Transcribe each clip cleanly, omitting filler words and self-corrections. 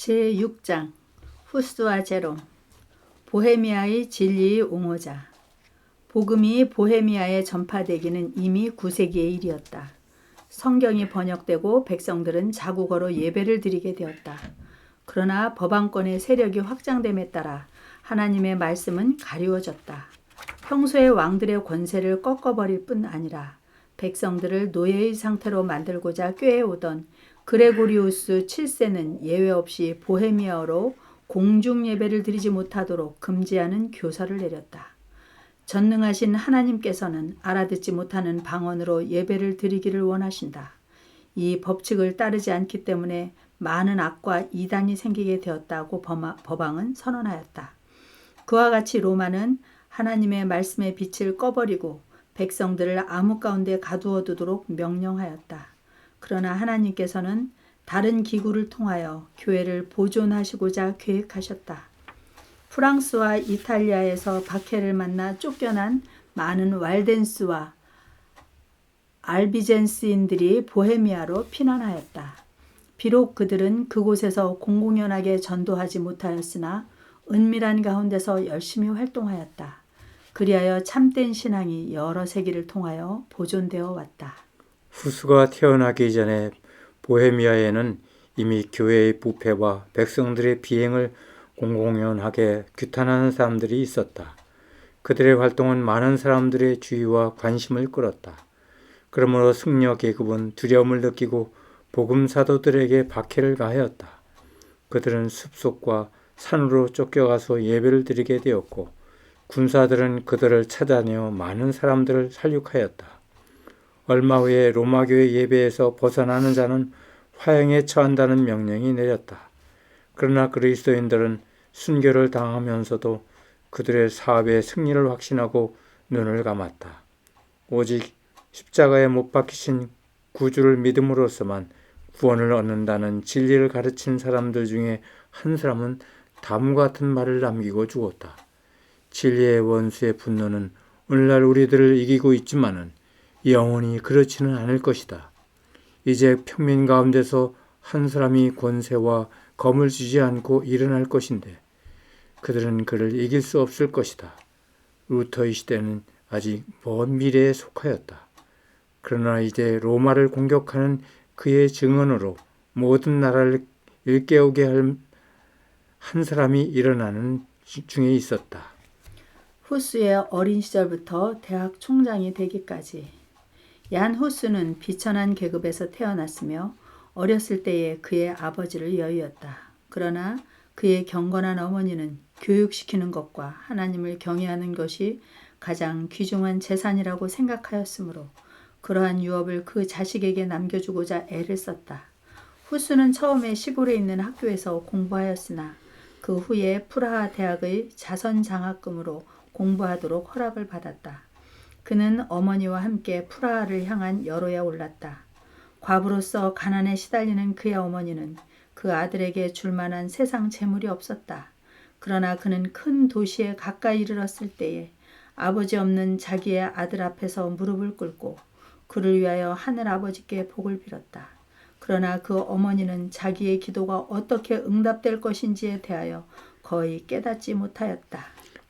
제6장 후스와 제롬. 보헤미아의 진리의 옹호자. 복음이 보헤미아에 전파되기는 이미 9세기의 일이었다. 성경이 번역되고 백성들은 자국어로 예배를 드리게 되었다. 그러나 법안권의 세력이 확장됨에 따라 하나님의 말씀은 가리워졌다. 평소의 왕들의 권세를 꺾어버릴 뿐 아니라 백성들을 노예의 상태로 만들고자 꾀해오던 그레고리우스 7세는 예외 없이 보헤미아어로 공중 예배를 드리지 못하도록 금지하는 교서를 내렸다. 전능하신 하나님께서는 알아듣지 못하는 방언으로 예배를 드리기를 원하신다. 이 법칙을 따르지 않기 때문에 많은 악과 이단이 생기게 되었다고 법왕은 선언하였다. 그와 같이 로마는 하나님의 말씀의 빛을 꺼버리고 백성들을 암흑 가운데 가두어두도록 명령하였다. 그러나 하나님께서는 다른 기구를 통하여 교회를 보존하시고자 계획하셨다. 프랑스와 이탈리아에서 박해를 만나 쫓겨난 많은 walden스와 알비젠스인들이 보헤미아로 피난하였다. 비록 그들은 그곳에서 공공연하게 전도하지 못하였으나 은밀한 가운데서 열심히 활동하였다. 그리하여 참된 신앙이 여러 세기를 통하여 보존되어 왔다. 후스가 태어나기 전에 보헤미아에는 이미 교회의 부패와 백성들의 비행을 공공연하게 규탄하는 사람들이 있었다. 그들의 활동은 많은 사람들의 주의와 관심을 끌었다. 그러므로 승려 계급은 두려움을 느끼고 복음 사도들에게 박해를 가하였다. 그들은 숲속과 산으로 쫓겨가서 예배를 드리게 되었고 군사들은 그들을 찾아내어 많은 사람들을 살육하였다. 얼마 후에 로마교회 예배에서 벗어나는 자는 화형에 처한다는 명령이 내렸다. 그러나 그리스도인들은 순교를 당하면서도 그들의 사업의 승리를 확신하고 눈을 감았다. 오직 십자가에 못 박히신 구주를 믿음으로써만 구원을 얻는다는 진리를 가르친 사람들 중에 한 사람은 다음과 같은 말을 남기고 죽었다. 진리의 원수의 분노는 오늘날 우리들을 이기고 있지만은 영원히 그렇지는 않을 것이다. 이제 평민 가운데서 한 사람이 권세와 검을 쥐지 않고 일어날 것인데 그들은 그를 이길 수 없을 것이다. 루터의 시대는 아직 먼 미래에 속하였다. 그러나 이제 로마를 공격하는 그의 증언으로 모든 나라를 일깨우게 할 한 사람이 일어나는 중에 있었다. 후스의 어린 시절부터 대학 총장이 되기까지. 얀 후스는 비천한 계급에서 태어났으며 어렸을 때에 그의 아버지를 여의었다. 그러나 그의 경건한 어머니는 교육시키는 것과 하나님을 경외하는 것이 가장 귀중한 재산이라고 생각하였으므로 그러한 유업을 그 자식에게 남겨주고자 애를 썼다. 후스는 처음에 시골에 있는 학교에서 공부하였으나 그 후에 프라하 대학의 자선장학금으로 공부하도록 허락을 받았다. 그는 어머니와 함께 프라하를 향한 여로에 올랐다. 과부로서 가난에 시달리는 그의 어머니는 그 아들에게 줄 만한 세상 재물이 없었다. 그러나 그는 큰 도시에 가까이 이르렀을 때에 아버지 없는 자기의 아들 앞에서 무릎을 꿇고 그를 위하여 하늘 아버지께 복을 빌었다. 그러나 그 어머니는 자기의 기도가 어떻게 응답될 것인지에 대하여 거의 깨닫지 못하였다.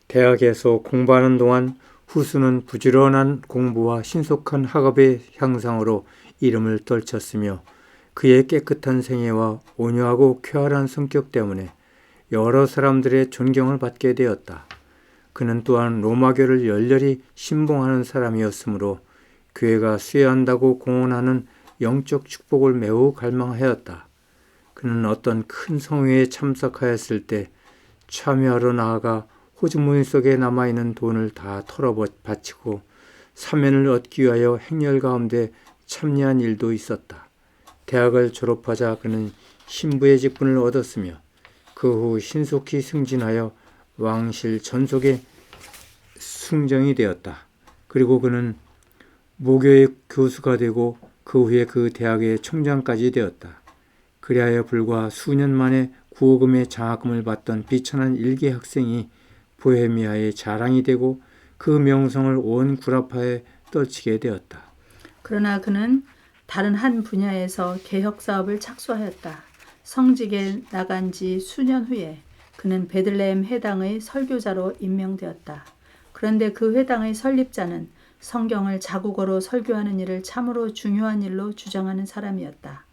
대학에서 공부하는 동안 후스는 부지런한 공부와 신속한 학업의 향상으로 이름을 떨쳤으며 그의 깨끗한 생애와 온유하고 쾌활한 성격 때문에 여러 사람들의 존경을 받게 되었다. 그는 또한 로마교를 열렬히 신봉하는 사람이었으므로 교회가 수여한다고 공언하는 영적 축복을 매우 갈망하였다. 그는 어떤 큰 성회에 참석하였을 때 참여하러 나아가 호주머니 속에 남아있는 돈을 다 털어 바치고 사면을 얻기 위하여 행렬 가운데 참여한 일도 있었다. 대학을 졸업하자 그는 신부의 직분을 얻었으며 그 후 신속히 승진하여 왕실 전속에 승정이 되었다. 그리고 그는 모교의 교수가 되고 그 후에 그 대학의 총장까지 되었다. 그리하여 불과 수년 만에 구호금의 장학금을 받던 비천한 일개 학생이 보헤미아의 자랑이 되고 그 명성을 온 구라파에 떨치게 되었다. 그러나 그는 다른 한 분야에서 개혁 사업을 착수하였다. 성직에 나간 지 수년 후에 그는 베들레헴 회당의 설교자로 임명되었다. 그런데 그 회당의 설립자는 성경을 자국어로 설교하는 일을 참으로 중요한 일로 주장하는 사람이었다.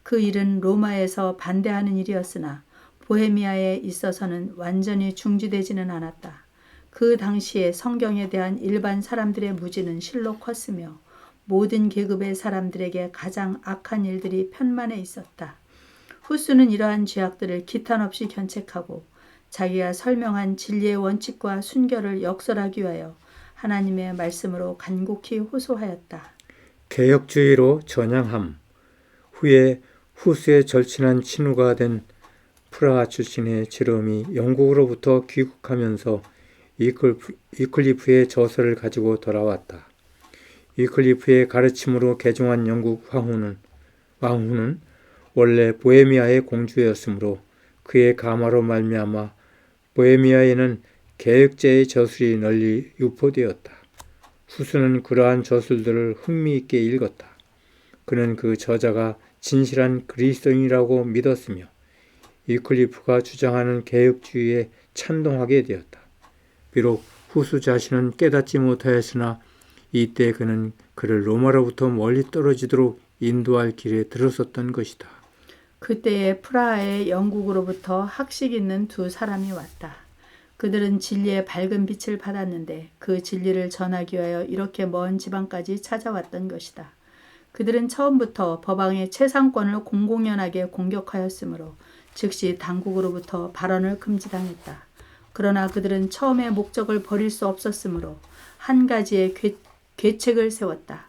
그 일은 로마에서 반대하는 일이었으나 보헤미아에 있어서는 완전히 중지되지는 않았다. 그 당시에 성경에 대한 일반 사람들의 무지는 실로 컸으며 모든 계급의 사람들에게 가장 악한 일들이 편만해 있었다. 후스는 이러한 죄악들을 기탄 없이 견책하고 자기가 설명한 진리의 원칙과 순결을 역설하기 위하여 하나님의 말씀으로 간곡히 호소하였다. 개혁주의로 전향함. 후에 후스의 절친한 친구가 된 프라하 출신의 제롬이 영국으로부터 귀국하면서 위클리프의 저서를 가지고 돌아왔다. 위클리프의 가르침으로 개종한 영국 왕후는 원래 보헤미아의 공주였으므로 그의 가마로 말미암아 보헤미아에는 개혁제의 저술이 널리 유포되었다. 후스는 그러한 저술들을 흥미있게 읽었다. 그는 그 저자가 진실한 그리스도인이라고 믿었으며 위클리프가 주장하는 개혁주의에 찬동하게 되었다. 비록 후스 자신은 깨닫지 못하였으나 이때 그는 그를 로마로부터 멀리 떨어지도록 인도할 길에 들어섰던 것이다. 그때에 프라하에 영국으로부터 학식 있는 두 사람이 왔다. 그들은 진리의 밝은 빛을 받았는데 그 진리를 전하기 위하여 이렇게 먼 지방까지 찾아왔던 것이다. 그들은 처음부터 법왕의 최상권을 공공연하게 공격하였으므로 즉시 당국으로부터 발언을 금지당했다. 그러나 그들은 처음의 목적을 버릴 수 없었으므로 한 가지의 계책을 세웠다.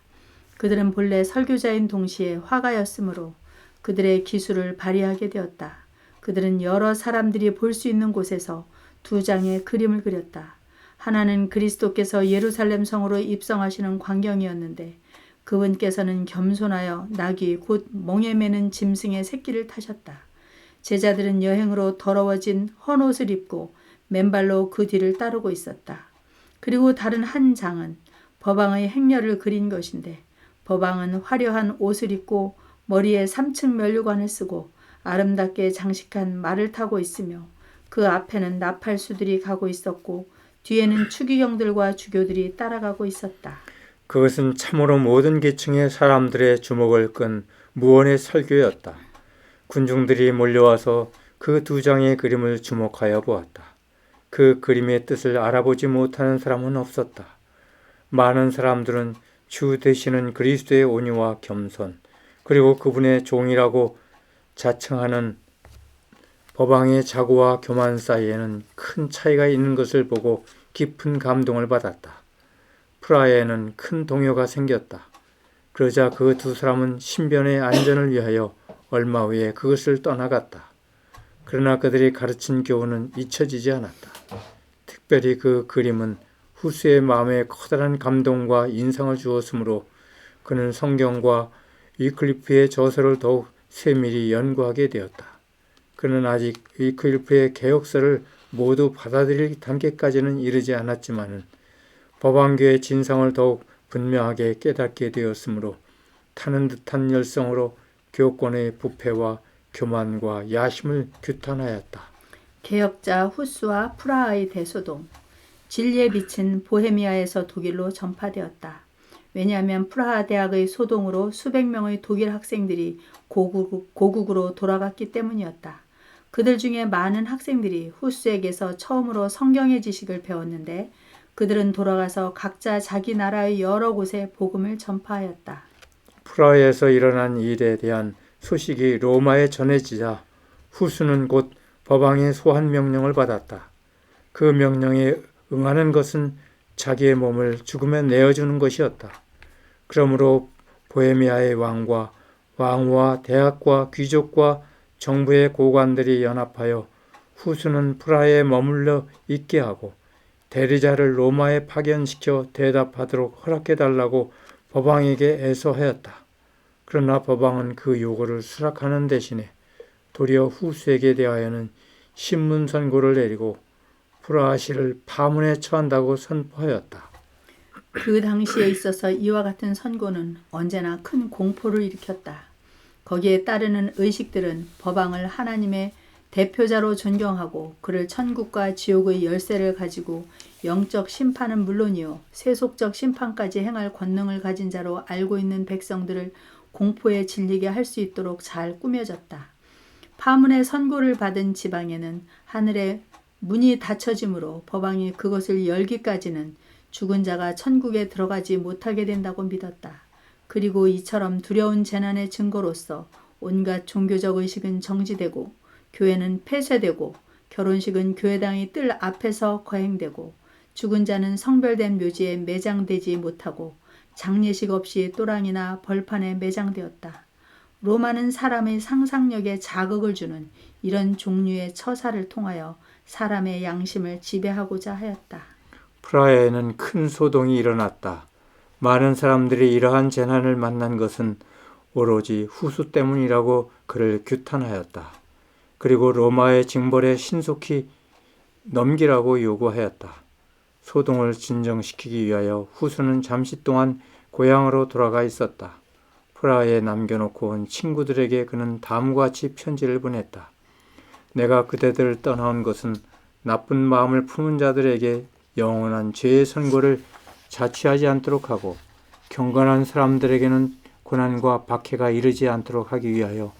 그들은 본래 설교자인 동시에 화가였으므로 그들의 기술을 발휘하게 되었다. 그들은 여러 사람들이 볼 수 있는 곳에서 두 장의 그림을 그렸다. 하나는 그리스도께서 예루살렘 성으로 입성하시는 광경이었는데 그분께서는 겸손하여 나귀 곧 멍에 매는 짐승의 새끼를 타셨다. 제자들은 여행으로 더러워진 헌옷을 입고 맨발로 그 뒤를 따르고 있었다. 그리고 다른 한 장은 법왕의 행렬을 그린 것인데 법왕은 화려한 옷을 입고 머리에 3층 면류관을 쓰고 아름답게 장식한 말을 타고 있으며 그 앞에는 나팔수들이 가고 있었고 뒤에는 추기경들과 주교들이 따라가고 있었다. 그것은 참으로 모든 계층의 사람들의 주목을 끈 무언의 설교였다. 군중들이 몰려와서 그 두 장의 그림을 주목하여 보았다. 그 그림의 뜻을 알아보지 못하는 사람은 없었다. 많은 사람들은 주 되시는 그리스도의 온유와 겸손, 그리고 그분의 종이라고 자청하는 법왕의 자고와 교만 사이에는 큰 차이가 있는 것을 보고 깊은 감동을 받았다. 프라하에는 큰 동요가 생겼다. 그러자 그 두 사람은 신변의 안전을 위하여 얼마 후에 그것을 떠나갔다. 그러나 그들이 가르친 교훈은 잊혀지지 않았다. 특별히 그 그림은 후스의 마음에 커다란 감동과 인상을 주었으므로 그는 성경과 위클리프의 저서를 더욱 세밀히 연구하게 되었다. 그는 아직 위클리프의 개혁서를 모두 받아들일 단계까지는 이르지 않았지만 법왕교의 진상을 더욱 분명하게 깨닫게 되었으므로 타는 듯한 열성으로 교권의 부패와 교만과 야심을 규탄하였다. 개혁자 후스와 프라하의 대소동. 진리의 빛은 보헤미아에서 독일로 전파되었다. 왜냐하면 프라하 대학의 소동으로 수백 명의 독일 학생들이 고국으로 돌아갔기 때문이었다. 그들 중에 많은 학생들이 후스에게서 처음으로 성경의 지식을 배웠는데 그들은 돌아가서 각자 자기 나라의 여러 곳에 복음을 전파하였다. 프라하에서 일어난 일에 대한 소식이 로마에 전해지자 후스는 곧 법왕의 소환 명령을 받았다. 그 명령에 응하는 것은 자기의 몸을 죽음에 내어주는 것이었다. 그러므로 보헤미아의 왕과 대학과 귀족과 정부의 고관들이 연합하여 후스는 프라하에 머물러 있게 하고 대리자를 로마에 파견시켜 대답하도록 허락해달라고 법왕에게 애서하였다. 그러나 법왕은 그 요구를 수락하는 대신에 도리어 후스에게 대하여는 신문 선고를 내리고 프라하시를 파문에 처한다고 선포하였다. 그 당시에 있어서 이와 같은 선고는 언제나 큰 공포를 일으켰다. 거기에 따르는 의식들은 법왕을 하나님의 대표자로 존경하고 그를 천국과 지옥의 열쇠를 가지고 영적 심판은 물론이요 세속적 심판까지 행할 권능을 가진 자로 알고 있는 백성들을 공포에 질리게 할 수 있도록 잘 꾸며졌다. 파문의 선고를 받은 지방에는 하늘의 문이 닫혀지므로 법왕이 그것을 열기까지는 죽은 자가 천국에 들어가지 못하게 된다고 믿었다. 그리고 이처럼 두려운 재난의 증거로서 온갖 종교적 의식은 정지되고 교회는 폐쇄되고 결혼식은 교회당이 뜰 앞에서 거행되고 죽은 자는 성별된 묘지에 매장되지 못하고 장례식 없이 또랑이나 벌판에 매장되었다. 로마는 사람의 상상력에 자극을 주는 이런 종류의 처사를 통하여 사람의 양심을 지배하고자 하였다. 프라하에는 큰 소동이 일어났다. 많은 사람들이 이러한 재난을 만난 것은 오로지 후수 때문이라고 그를 규탄하였다. 그리고 로마의 징벌에 신속히 넘기라고 요구하였다. 소동을 진정시키기 위하여 후수는 잠시 동안 고향으로 돌아가 있었다. 프라하에 남겨놓고 온 친구들에게 그는 다음과 같이 편지를 보냈다. 내가 그대들을 떠나온 것은 나쁜 마음을 품은 자들에게 영원한 죄의 선고를 자취하지 않도록 하고 경건한 사람들에게는 고난과 박해가 이르지 않도록 하기 위하여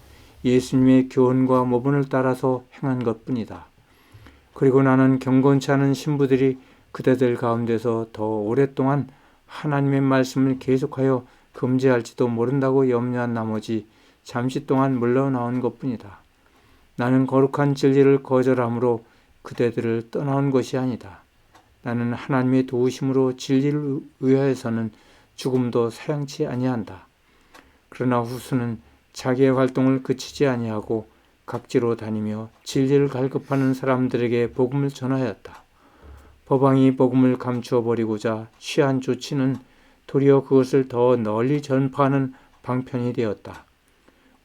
예수님의 교훈과 모본을 따라서 행한 것뿐이다. 그리고 나는 경건치 않은 신부들이 그대들 가운데서 더 오랫동안 하나님의 말씀을 계속하여 금지할지도 모른다고 염려한 나머지 잠시 동안 물러나온 것뿐이다. 나는 거룩한 진리를 거절함으로 그대들을 떠나온 것이 아니다. 나는 하나님의 도우심으로 진리를 의하여서는 죽음도 사양치 아니한다. 그러나 후수는 자기의 활동을 그치지 아니하고 각지로 다니며 진리를 갈급하는 사람들에게 복음을 전하였다. 법왕이 복음을 감추어 버리고자 취한 조치는 도리어 그것을 더 널리 전파하는 방편이 되었다.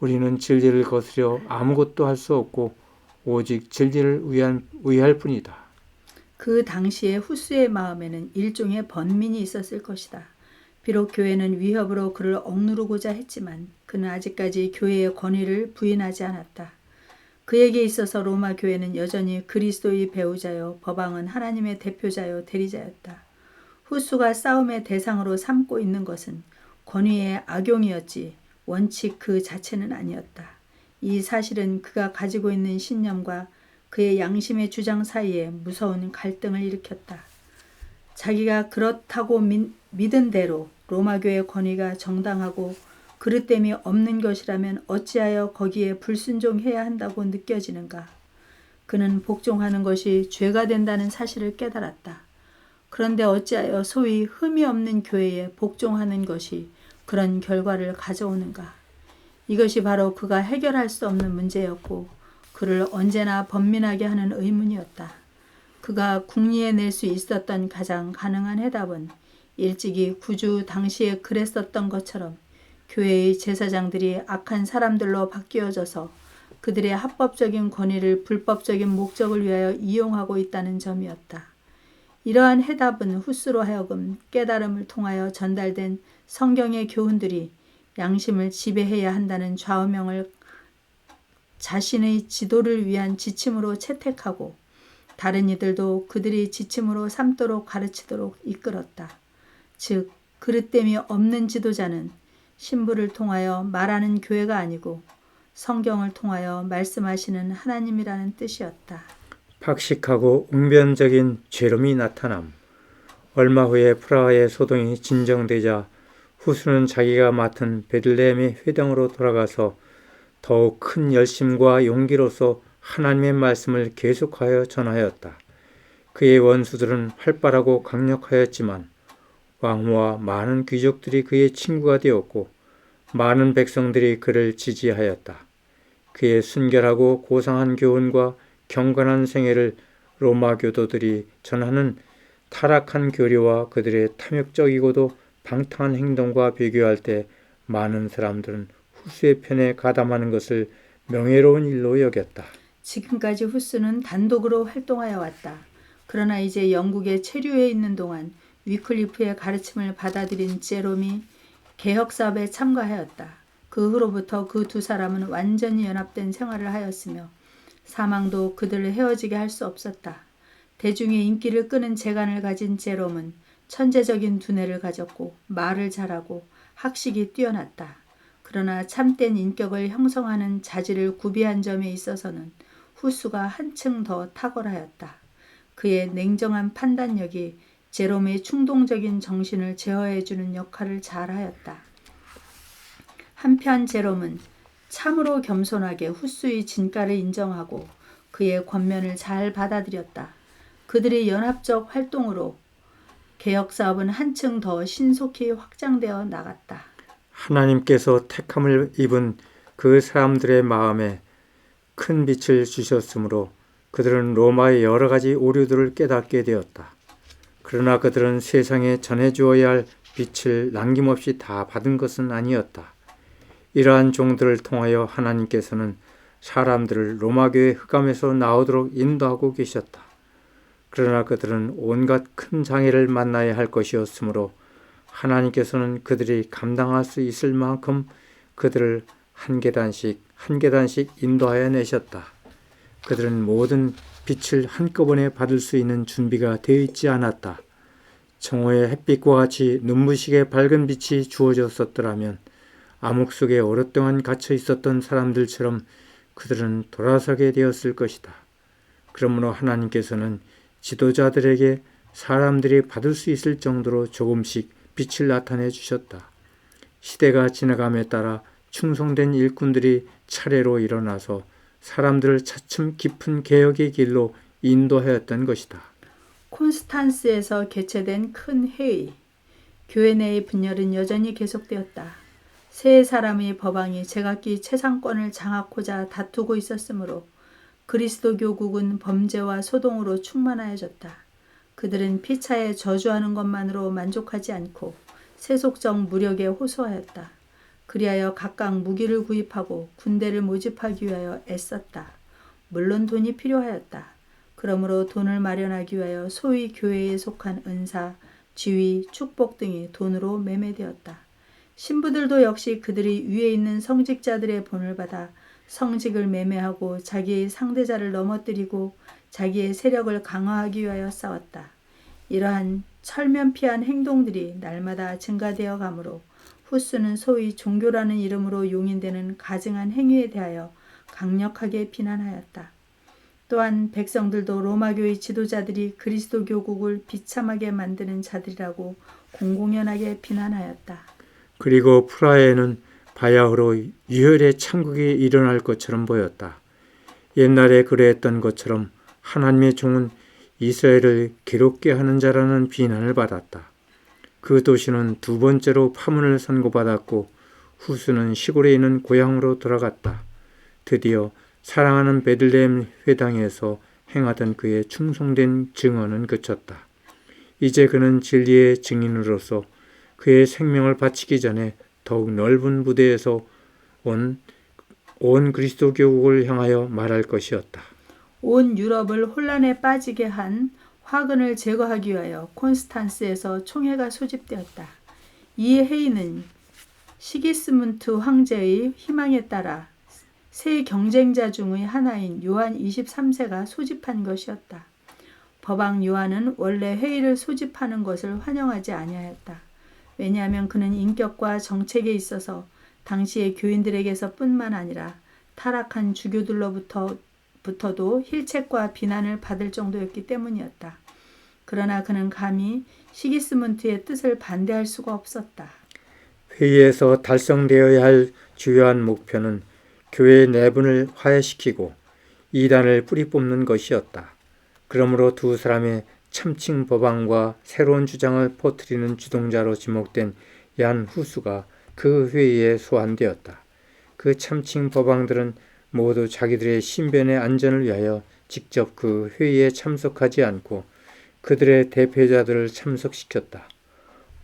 우리는 진리를 거스려 아무것도 할 수 없고 오직 진리를 의할 뿐이다. 그 당시에 후스의 마음에는 일종의 번민이 있었을 것이다. 비록 교회는 위협으로 그를 억누르고자 했지만 그는 아직까지 교회의 권위를 부인하지 않았다. 그에게 있어서 로마 교회는 여전히 그리스도의 배우자요 법왕은 하나님의 대표자요 대리자였다. 후수가 싸움의 대상으로 삼고 있는 것은 권위의 악용이었지 원칙 그 자체는 아니었다. 이 사실은 그가 가지고 있는 신념과 그의 양심의 주장 사이에 무서운 갈등을 일으켰다. 자기가 그렇다고 믿은 대로 로마교의 권위가 정당하고 그릇됨이 없는 것이라면 어찌하여 거기에 불순종해야 한다고 느껴지는가. 그는 복종하는 것이 죄가 된다는 사실을 깨달았다. 그런데 어찌하여 소위 흠이 없는 교회에 복종하는 것이 그런 결과를 가져오는가. 이것이 바로 그가 해결할 수 없는 문제였고 그를 언제나 번민하게 하는 의문이었다. 그가 궁리에 낼 수 있었던 가장 가능한 해답은 일찍이 구주 당시에 그랬었던 것처럼 교회의 제사장들이 악한 사람들로 바뀌어져서 그들의 합법적인 권위를 불법적인 목적을 위하여 이용하고 있다는 점이었다. 이러한 해답은 후스로 하여금 깨달음을 통하여 전달된 성경의 교훈들이 양심을 지배해야 한다는 좌우명을 자신의 지도를 위한 지침으로 채택하고 다른 이들도 그들이 지침으로 삼도록 가르치도록 이끌었다. 즉 그릇됨이 없는 지도자는 신부를 통하여 말하는 교회가 아니고 성경을 통하여 말씀하시는 하나님이라는 뜻이었다. 박식하고 웅변적인 죄름이 나타남. 얼마 후에 프라하의 소동이 진정되자 후수는 자기가 맡은 베들레헴의 회당으로 돌아가서 더욱 큰 열심과 용기로서 하나님의 말씀을 계속하여 전하였다. 그의 원수들은 활발하고 강력하였지만 왕후와 많은 귀족들이 그의 친구가 되었고 많은 백성들이 그를 지지하였다. 그의 순결하고 고상한 교훈과 경건한 생애를 로마 교도들이 전하는 타락한 교리와 그들의 탐욕적이고도 방탕한 행동과 비교할 때 많은 사람들은 후수의 편에 가담하는 것을 명예로운 일로 여겼다. 지금까지 후스는 단독으로 활동하여 왔다. 그러나 이제 영국에 체류해 있는 동안 위클리프의 가르침을 받아들인 제롬이 개혁사업에 참가하였다. 그 후로부터 그 두 사람은 완전히 연합된 생활을 하였으며 사망도 그들을 헤어지게 할 수 없었다. 대중의 인기를 끄는 재간을 가진 제롬은 천재적인 두뇌를 가졌고 말을 잘하고 학식이 뛰어났다. 그러나 참된 인격을 형성하는 자질을 구비한 점에 있어서는 후수가 한층 더 탁월하였다. 그의 냉정한 판단력이 제롬의 충동적인 정신을 제어해주는 역할을 잘하였다. 한편 제롬은 참으로 겸손하게 후수의 진가를 인정하고 그의 권면을 잘 받아들였다. 그들의 연합적 활동으로 개혁사업은 한층 더 신속히 확장되어 나갔다. 하나님께서 택함을 입은 그 사람들의 마음에 큰 빛을 주셨으므로 그들은 로마의 여러 가지 오류들을 깨닫게 되었다. 그러나 그들은 세상에 전해주어야 할 빛을 남김없이 다 받은 것은 아니었다. 이러한 종들을 통하여 하나님께서는 사람들을 로마교회 흑암에서 나오도록 인도하고 계셨다. 그러나 그들은 온갖 큰 장애를 만나야 할 것이었으므로 하나님께서는 그들이 감당할 수 있을 만큼 그들을 한 계단씩 인도하여 내셨다. 그들은 모든 빛을 한꺼번에 받을 수 있는 준비가 되어 있지 않았다. 정오의 햇빛과 같이 눈부시게 밝은 빛이 주어졌었더라면 암흑 속에 오랫동안 갇혀 있었던 사람들처럼 그들은 돌아서게 되었을 것이다. 그러므로 하나님께서는 지도자들에게 사람들이 받을 수 있을 정도로 조금씩 빛을 나타내 주셨다. 시대가 지나감에 따라 충성된 일꾼들이 차례로 일어나서 사람들을 차츰 깊은 개혁의 길로 인도하였던 것이다. 콘스탄스에서 개최된 큰 회의. 교회 내의 분열은 여전히 계속되었다. 세 사람의 법왕이 제각기 채상권을 장악하고자 다투고 있었으므로 그리스도교국은 범죄와 소동으로 충만하여졌다. 그들은 피차에 저주하는 것만으로 만족하지 않고 세속적 무력에 호소하였다. 그리하여 각각 무기를 구입하고 군대를 모집하기 위하여 애썼다. 물론 돈이 필요하였다. 그러므로 돈을 마련하기 위하여 소위 교회에 속한 은사, 지위, 축복 등이 돈으로 매매되었다. 신부들도 역시 그들이 위에 있는 성직자들의 본을 받아 성직을 매매하고 자기의 상대자를 넘어뜨리고 자기의 세력을 강화하기 위하여 싸웠다. 이러한 철면피한 행동들이 날마다 증가되어 가므로 후스는 소위 종교라는 이름으로 용인되는 가증한 행위에 대하여 강력하게 비난하였다. 또한 백성들도 로마교의 지도자들이 그리스도교국을 비참하게 만드는 자들이라고 공공연하게 비난하였다. 그리고 프라하에는 바야흐로 유혈의 참극이 일어날 것처럼 보였다. 옛날에 그랬던 것처럼 하나님의 종은 이스라엘을 괴롭게 하는 자라는 비난을 받았다. 그 도시는 두 번째로 파문을 선고받았고 후수는 시골에 있는 고향으로 돌아갔다. 드디어 사랑하는 베들레헴 회당에서 행하던 그의 충성된 증언은 그쳤다. 이제 그는 진리의 증인으로서 그의 생명을 바치기 전에 더욱 넓은 무대에서 온 그리스도교국을 향하여 말할 것이었다. 온 유럽을 혼란에 빠지게 한 화근을 제거하기 위하여 콘스탄스에서 총회가 소집되었다. 이 회의는 시기스문트 황제의 희망에 따라 세 경쟁자 중의 하나인 요한 23세가 소집한 것이었다. 법왕 요한은 원래 회의를 소집하는 것을 환영하지 아니하였다. 왜냐하면 그는 인격과 정책에 있어서 당시의 교인들에게서 뿐만 아니라 타락한 주교들로부터도 힐책과 비난을 받을 정도였기 때문이었다. 그러나 그는 감히 시기스문트의 뜻을 반대할 수가 없었다. 회의에서 달성되어야 할 주요한 목표는 교회의 내분을 화해시키고 이단을 뿌리 뽑는 것이었다. 그러므로 두 사람의 참칭 법왕과 새로운 주장을 퍼뜨리는 주동자로 지목된 얀 후수가 그 회의에 소환되었다. 그 참칭 법왕들은 모두 자기들의 신변의 안전을 위하여 직접 그 회의에 참석하지 않고 그들의 대표자들을 참석시켰다.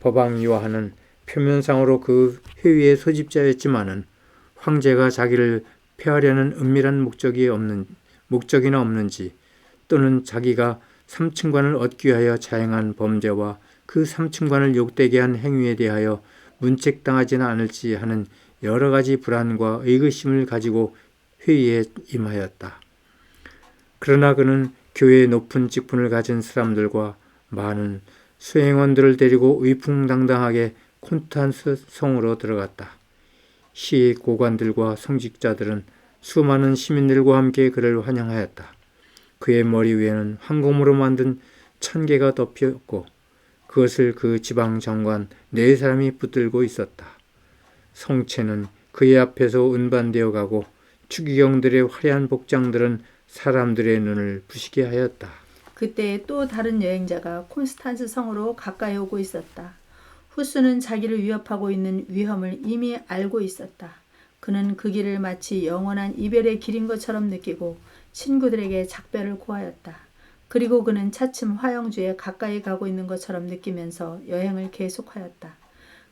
법왕 요한은 표면상으로 그 회의의 소집자였지만은 황제가 자기를 폐하려는 은밀한 목적이나 없는지 또는 자기가 삼층관을 얻기 위하여 자행한 범죄와 그 삼층관을 욕되게 한 행위에 대하여 문책당하지는 않을지 하는 여러 가지 불안과 의구심을 가지고 회의에 임하였다. 그러나 그는 교회의 높은 직분을 가진 사람들과 많은 수행원들을 데리고 위풍당당하게 콘스탄스 성으로 들어갔다. 시의 고관들과 성직자들은 수많은 시민들과 함께 그를 환영하였다. 그의 머리 위에는 황금으로 만든 천개가 덮였고 그것을 그 지방 장관 4사람이 붙들고 있었다. 성체는 그의 앞에서 운반되어 가고 추기경들의 화려한 복장들은 사람들의 눈을 부시게 하였다. 그때 또 다른 여행자가 콘스탄스 성으로 가까이 오고 있었다. 후스는 자기를 위협하고 있는 위험을 이미 알고 있었다. 그는 그 길을 마치 영원한 이별의 길인 것처럼 느끼고 친구들에게 작별을 고하였다. 그리고 그는 차츰 화영주에 가까이 가고 있는 것처럼 느끼면서 여행을 계속하였다.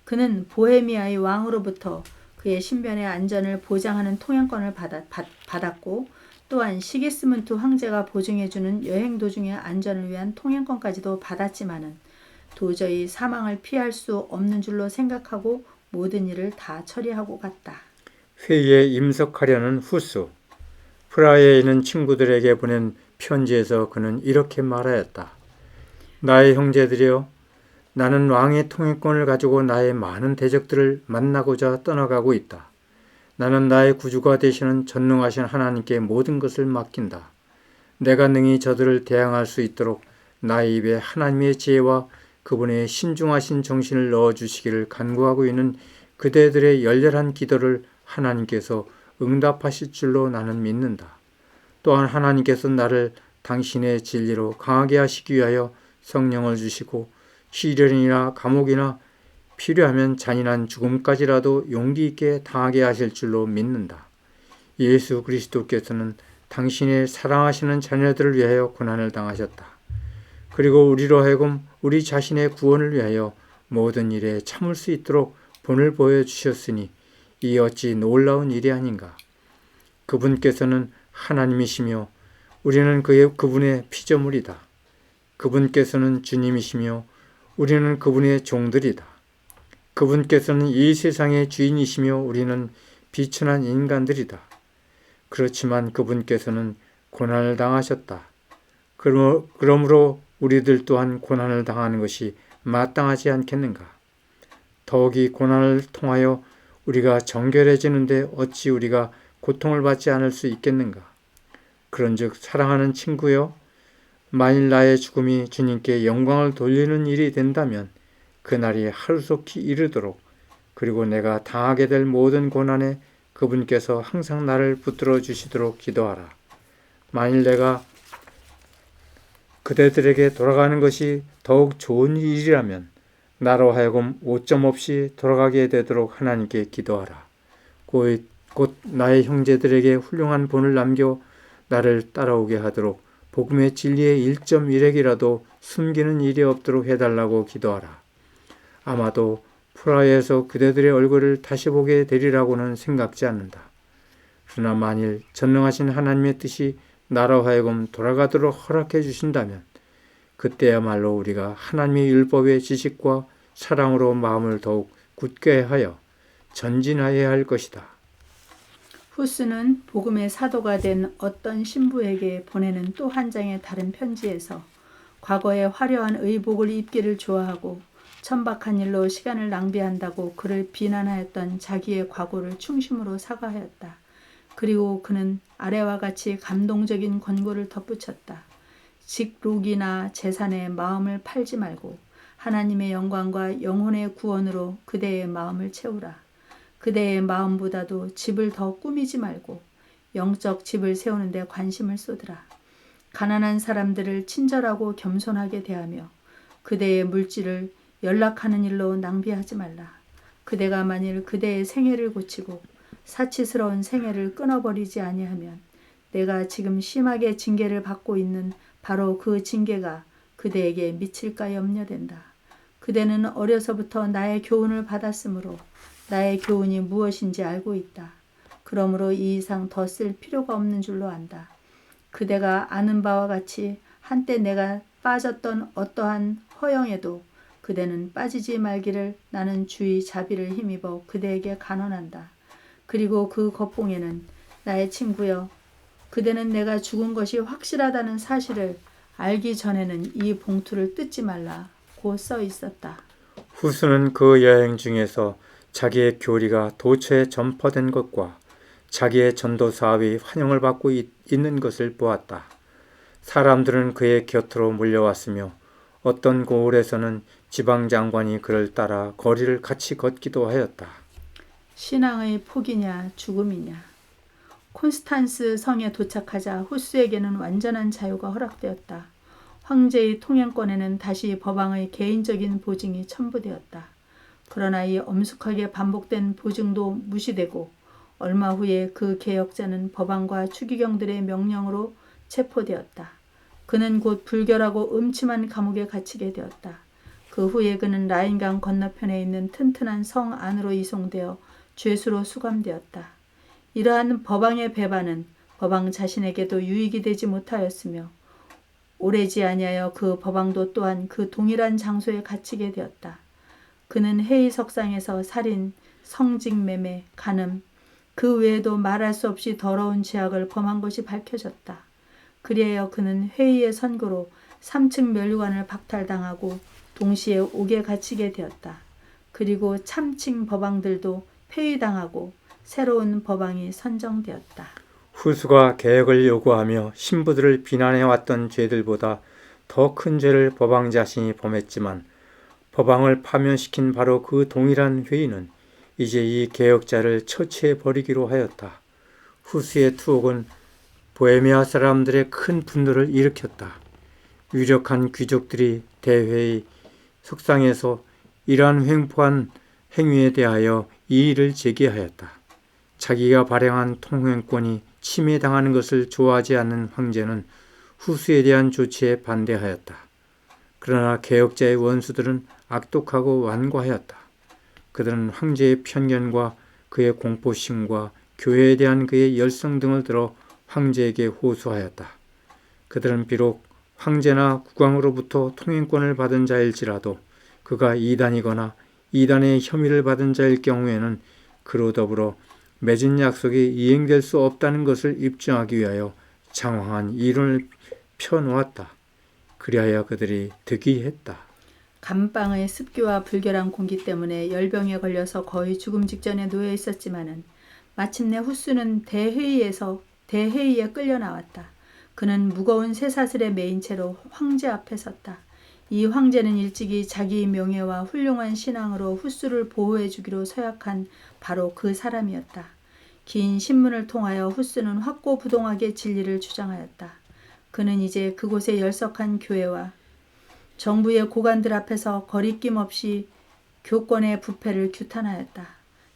그는 보헤미아의 왕으로부터 그의 신변의 안전을 보장하는 통행권을 받았고 또한 시기스문트 황제가 보증해주는 여행 도중의 안전을 위한 통행권까지도 받았지만은 도저히 사망을 피할 수 없는 줄로 생각하고 모든 일을 다 처리하고 갔다. 회의에 임석하려는 후스. 프라하에 있는 친구들에게 보낸 편지에서 그는 이렇게 말하였다. 나의 형제들이여, 나는 왕의 통행권을 가지고 나의 많은 대적들을 만나고자 떠나가고 있다. 나는 나의 구주가 되시는 전능하신 하나님께 모든 것을 맡긴다. 내가 능히 저들을 대항할 수 있도록 나의 입에 하나님의 지혜와 그분의 신중하신 정신을 넣어주시기를 간구하고 있는 그대들의 열렬한 기도를 하나님께서 응답하실 줄로 나는 믿는다. 또한 하나님께서 나를 당신의 진리로 강하게 하시기 위하여 성령을 주시고 시련이나 감옥이나 필요하면 잔인한 죽음까지라도 용기 있게 당하게 하실 줄로 믿는다. 예수 그리스도께서는 당신의 사랑하시는 자녀들을 위하여 고난을 당하셨다. 그리고 우리로 하여금 우리 자신의 구원을 위하여 모든 일에 참을 수 있도록 본을 보여주셨으니 이 어찌 놀라운 일이 아닌가. 그분께서는 하나님이시며 우리는 그분의 피조물이다. 그분께서는 주님이시며 우리는 그분의 종들이다. 그분께서는 이 세상의 주인이시며 우리는 비천한 인간들이다. 그렇지만 그분께서는 고난을 당하셨다. 그러므로 우리들 또한 고난을 당하는 것이 마땅하지 않겠는가? 더욱이 고난을 통하여 우리가 정결해지는데 어찌 우리가 고통을 받지 않을 수 있겠는가? 그런즉 사랑하는 친구여, 만일 나의 죽음이 주님께 영광을 돌리는 일이 된다면 그날이 하루속히 이르도록 그리고 내가 당하게 될 모든 고난에 그분께서 항상 나를 붙들어 주시도록 기도하라. 만일 내가 그대들에게 돌아가는 것이 더욱 좋은 일이라면 나로 하여금 오점 없이 돌아가게 되도록 하나님께 기도하라. 곧 나의 형제들에게 훌륭한 본을 남겨 나를 따라오게 하도록 복음의 진리의 1.1핵이라도 숨기는 일이 없도록 해달라고 기도하라. 아마도 프라하에서 그대들의 얼굴을 다시 보게 되리라고는 생각지 않는다. 그러나 만일 전능하신 하나님의 뜻이 나로 하여금 돌아가도록 허락해 주신다면 그때야말로 우리가 하나님의 율법의 지식과 사랑으로 마음을 더욱 굳게 하여 전진하여야 할 것이다. 후스는 복음의 사도가 된 어떤 신부에게 보내는 또 한 장의 다른 편지에서 과거에 화려한 의복을 입기를 좋아하고 천박한 일로 시간을 낭비한다고 그를 비난하였던 자기의 과거를 중심으로 사과하였다. 그리고 그는 아래와 같이 감동적인 권고를 덧붙였다. 직록이나 재산에 마음을 팔지 말고 하나님의 영광과 영혼의 구원으로 그대의 마음을 채우라. 그대의 마음보다도 집을 더 꾸미지 말고 영적 집을 세우는 데 관심을 쏟으라. 가난한 사람들을 친절하고 겸손하게 대하며 그대의 물질을 연락하는 일로 낭비하지 말라. 그대가 만일 그대의 생애를 고치고 사치스러운 생애를 끊어버리지 아니하면 내가 지금 심하게 징계를 받고 있는 바로 그 징계가 그대에게 미칠까 염려된다. 그대는 어려서부터 나의 교훈을 받았으므로 나의 교훈이 무엇인지 알고 있다. 그러므로 이 이상 더 쓸 필요가 없는 줄로 안다. 그대가 아는 바와 같이 한때 내가 빠졌던 어떠한 허영에도 그대는 빠지지 말기를 나는 주의 자비를 힘입어 그대에게 간언한다. 그리고 그 겉봉에는 나의 친구여, 그대는 내가 죽은 것이 확실하다는 사실을 알기 전에는 이 봉투를 뜯지 말라고 써 있었다. 후수는 그 여행 중에서 자기의 교리가 도처에 전파된 것과 자기의 전도 사업이 환영을 받고 있는 것을 보았다. 사람들은 그의 곁으로 몰려왔으며 어떤 고을에서는 지방장관이 그를 따라 거리를 같이 걷기도 하였다. 신앙의 포기냐 죽음이냐. 콘스탄스 성에 도착하자 후스에게는 완전한 자유가 허락되었다. 황제의 통행권에는 다시 법왕의 개인적인 보증이 첨부되었다. 그러나 이 엄숙하게 반복된 보증도 무시되고 얼마 후에 그 개혁자는 법왕과 추기경들의 명령으로 체포되었다. 그는 곧 불결하고 음침한 감옥에 갇히게 되었다. 그 후에 그는 라인강 건너편에 있는 튼튼한 성 안으로 이송되어 죄수로 수감되었다. 이러한 법왕의 배반은 법왕 자신에게도 유익이 되지 못하였으며 오래지 아니하여 그 법왕도 또한 그 동일한 장소에 갇히게 되었다. 그는 회의석상에서 살인, 성직매매, 간음, 그 외에도 말할 수 없이 더러운 죄악을 범한 것이 밝혀졌다. 그리하여 그는 회의의 선고로 3층 면류관을 박탈당하고 동시에 옥에 갇히게 되었다. 그리고 참칭 법왕들도 폐위당하고 새로운 법왕이 선정되었다. 후수가 개혁을 요구하며 신부들을 비난해왔던 죄들보다 더 큰 죄를 법왕 자신이 범했지만 법왕을 파면시킨 바로 그 동일한 회의는 이제 이 개혁자를 처치해버리기로 하였다. 후수의 투옥은 보헤미아 사람들의 큰 분노를 일으켰다. 유력한 귀족들이 대회의 석상에서 이러한 횡포한 행위에 대하여 이의를 제기하였다. 자기가 발행한 통행권이 침해당하는 것을 좋아하지 않는 황제는 후수에 대한 조치에 반대하였다. 그러나 개혁자의 원수들은 악독하고 완고하였다. 그들은 황제의 편견과 그의 공포심과 교회에 대한 그의 열성 등을 들어 황제에게 호소하였다. 그들은 비록 황제나 국왕으로부터 통행권을 받은 자일지라도 그가 이단이거나 이단의 혐의를 받은 자일 경우에는 그로 더불어 맺은 약속이 이행될 수 없다는 것을 입증하기 위하여 장황한 이론을 펴놓았다. 그리하여 그들이 득이했다. 감방의 습기와 불결한 공기 때문에 열병에 걸려서 거의 죽음 직전에 놓여 있었지만은 마침내 후수는 대회의에 끌려 나왔다. 그는 무거운 쇠사슬에 매인 채로 황제 앞에 섰다. 이 황제는 일찍이 자기의 명예와 훌륭한 신앙으로 후수를 보호해 주기로 서약한 바로 그 사람이었다. 긴 신문을 통하여 후수는 확고부동하게 진리를 주장하였다. 그는 이제 그곳에 열석한 교회와 정부의 고관들 앞에서 거리낌 없이 교권의 부패를 규탄하였다.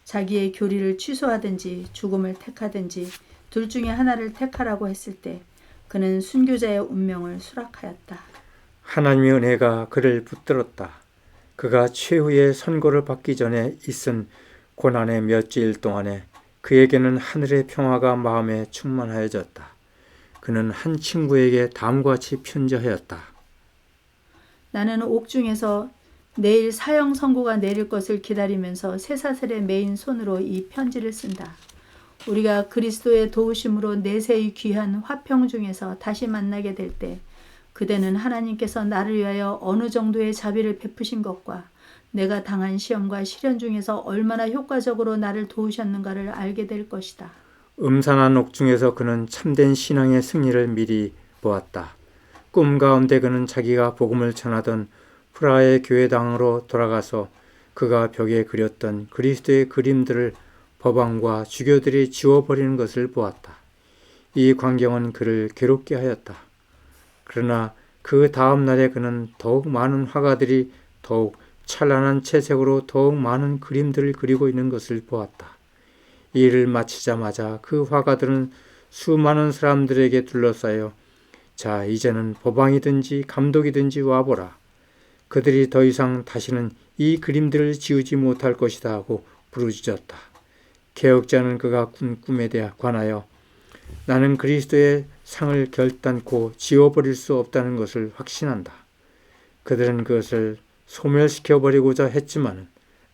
자기의 교리를 취소하든지 죽음을 택하든지 둘 중에 하나를 택하라고 했을 때 그는 순교자의 운명을 수락하였다. 하나님의 은혜가 그를 붙들었다. 그가 최후의 선고를 받기 전에 있은 고난의 몇주일 동안에 그에게는 하늘의 평화가 마음에 충만하여졌다. 그는 한 친구에게 다음과 같이 편지하였다. 나는 옥중에서 내일 사형 선고가 내릴 것을 기다리면서 쇠사슬에 매인 손으로 이 편지를 쓴다. 우리가 그리스도의 도우심으로 내세의 귀한 화평 중에서 다시 만나게 될 때 그대는 하나님께서 나를 위하여 어느 정도의 자비를 베푸신 것과 내가 당한 시험과 시련 중에서 얼마나 효과적으로 나를 도우셨는가를 알게 될 것이다. 음산한 옥중에서 그는 참된 신앙의 승리를 미리 보았다. 꿈 가운데 그는 자기가 복음을 전하던 프라하의 교회당으로 돌아가서 그가 벽에 그렸던 그리스도의 그림들을 법왕과 주교들이 지워버리는 것을 보았다. 이 광경은 그를 괴롭게 하였다. 그러나 그 다음 날에 그는 더욱 많은 화가들이 더욱 찬란한 채색으로 더욱 많은 그림들을 그리고 있는 것을 보았다. 이 일을 마치자마자 그 화가들은 수많은 사람들에게 둘러싸여 자, 이제는 법왕이든지 감독이든지 와보라. 그들이 더 이상 다시는 이 그림들을 지우지 못할 것이다 하고 부르짖었다. 개혁자는 그가 꾼 꿈에 관하여 나는 그리스도의 상을 결단코 지워버릴 수 없다는 것을 확신한다. 그들은 그것을 소멸시켜버리고자 했지만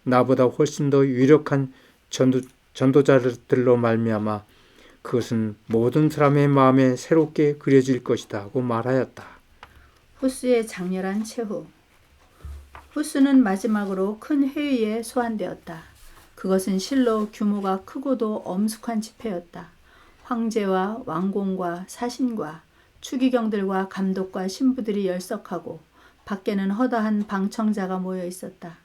나보다 훨씬 더 유력한 전도자들로 말미암아 그것은 모든 사람의 마음에 새롭게 그려질 것이다 하고 말하였다. 후스의 장렬한 최후. 후스는 마지막으로 큰 회의에 소환되었다. 그것은 실로 규모가 크고도 엄숙한 집회였다. 황제와 왕공과 사신과 추기경들과 감독과 신부들이 열석하고 밖에는 허다한 방청자가 모여 있었다.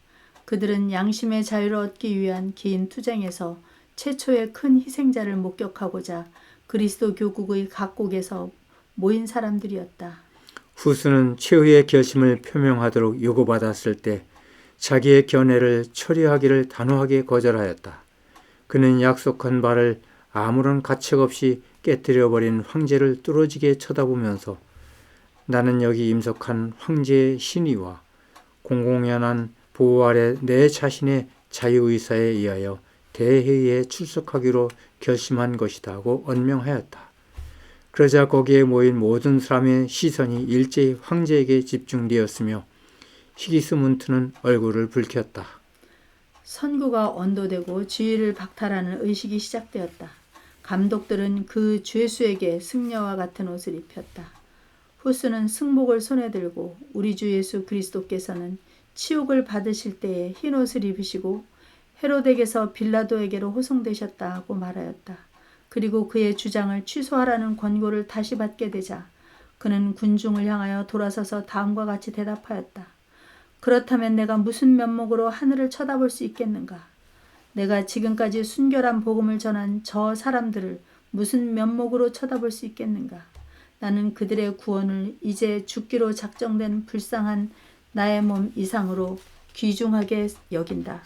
그들은 양심의 자유를 얻기 위한 긴 투쟁에서 최초의 큰 희생자를 목격하고자 그리스도 교국의 각국에서 모인 사람들이었다. 후스는 최후의 결심을 표명하도록 요구받았을 때 자기의 견해를 처리하기를 단호하게 거절하였다. 그는 약속한 바를 아무런 가책 없이 깨뜨려버린 황제를 뚫어지게 쳐다보면서 나는 여기 임석한 황제의 신의와 공공연한 보호 아래 내 자신의 자유의사에 의하여 대회의에 출석하기로 결심한 것이다 하고 언명하였다. 그러자 거기에 모인 모든 사람의 시선이 일제히 황제에게 집중되었으며 시기스문트는 얼굴을 붉혔다. 선구가 언도되고 지위를 박탈하는 의식이 시작되었다. 감독들은 그 죄수에게 승려와 같은 옷을 입혔다. 후스는 승복을 손에 들고 우리 주 예수 그리스도께서는 치욕을 받으실 때에 흰옷을 입으시고 헤로덱에서 빌라도에게로 호송되셨다고 말하였다. 그리고 그의 주장을 취소하라는 권고를 다시 받게 되자 그는 군중을 향하여 돌아서서 다음과 같이 대답하였다. 그렇다면 내가 무슨 면목으로 하늘을 쳐다볼 수 있겠는가? 내가 지금까지 순결한 복음을 전한 저 사람들을 무슨 면목으로 쳐다볼 수 있겠는가? 나는 그들의 구원을 이제 죽기로 작정된 불쌍한 나의 몸 이상으로 귀중하게 여긴다.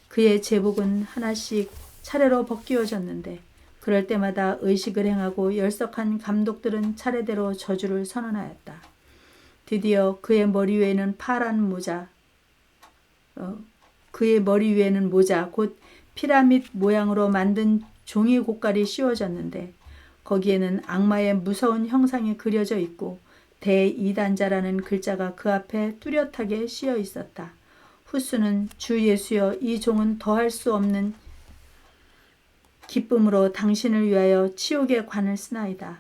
그의 제복은 하나씩 차례로 벗기워졌는데 그럴 때마다 의식을 행하고 열석한 감독들은 차례대로 저주를 선언하였다. 드디어 그의 머리 위에는 모자 곧 피라밋 모양으로 만든 종이 고깔이 씌워졌는데 거기에는 악마의 무서운 형상이 그려져 있고 대이단자라는 글자가 그 앞에 뚜렷하게 씌어 있었다. 후스는 주 예수여 이 종은 더할 수 없는 기쁨으로 당신을 위하여 치욕의 관을 쓰나이다.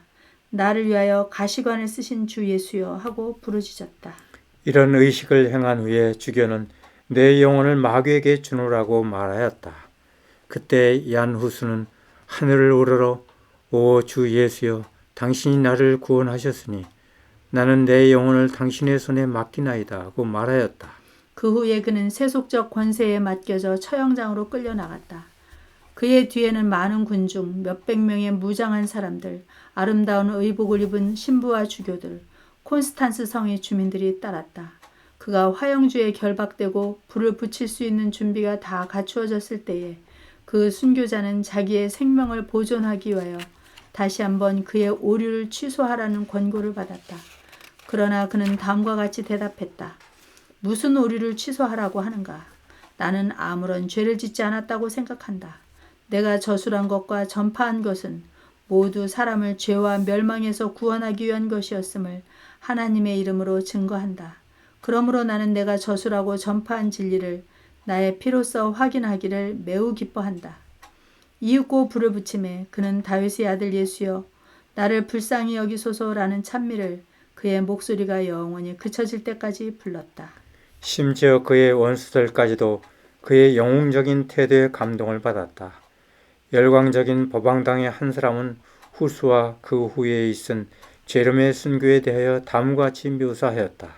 나를 위하여 가시관을 쓰신 주 예수여 하고 부르짖었다. 이런 의식을 행한 후에 주교는 내 영혼을 마귀에게 주노라고 말하였다. 그때 얀 후스는 하늘을 우러러 오 주 예수여 당신이 나를 구원하셨으니 나는 내 영혼을 당신의 손에 맡기나이다 하고 말하였다. 그 후에 그는 세속적 권세에 맡겨져 처형장으로 끌려나갔다. 그의 뒤에는 많은 군중, 몇백 명의 무장한 사람들, 아름다운 의복을 입은 신부와 주교들, 콘스탄스 성의 주민들이 따랐다. 그가 화영주에 결박되고 불을 붙일 수 있는 준비가 다 갖추어졌을 때에 그 순교자는 자기의 생명을 보존하기 위하여 다시 한번 그의 오류를 취소하라는 권고를 받았다. 그러나 그는 다음과 같이 대답했다. 무슨 오류를 취소하라고 하는가? 나는 아무런 죄를 짓지 않았다고 생각한다. 내가 저술한 것과 전파한 것은 모두 사람을 죄와 멸망에서 구원하기 위한 것이었음을 하나님의 이름으로 증거한다. 그러므로 나는 내가 저술하고 전파한 진리를 나의 피로써 확인하기를 매우 기뻐한다. 이윽고 불을 붙이매 그는 다윗의 아들 예수여 나를 불쌍히 여기소서라는 찬미를 그의 목소리가 영원히 그쳐질 때까지 불렀다. 심지어 그의 원수들까지도 그의 영웅적인 태도에 감동을 받았다. 열광적인 법왕당의 한 사람은 후스와 그 후에 있은 제롬의 순교에 대하여 다음과 같이 묘사하였다.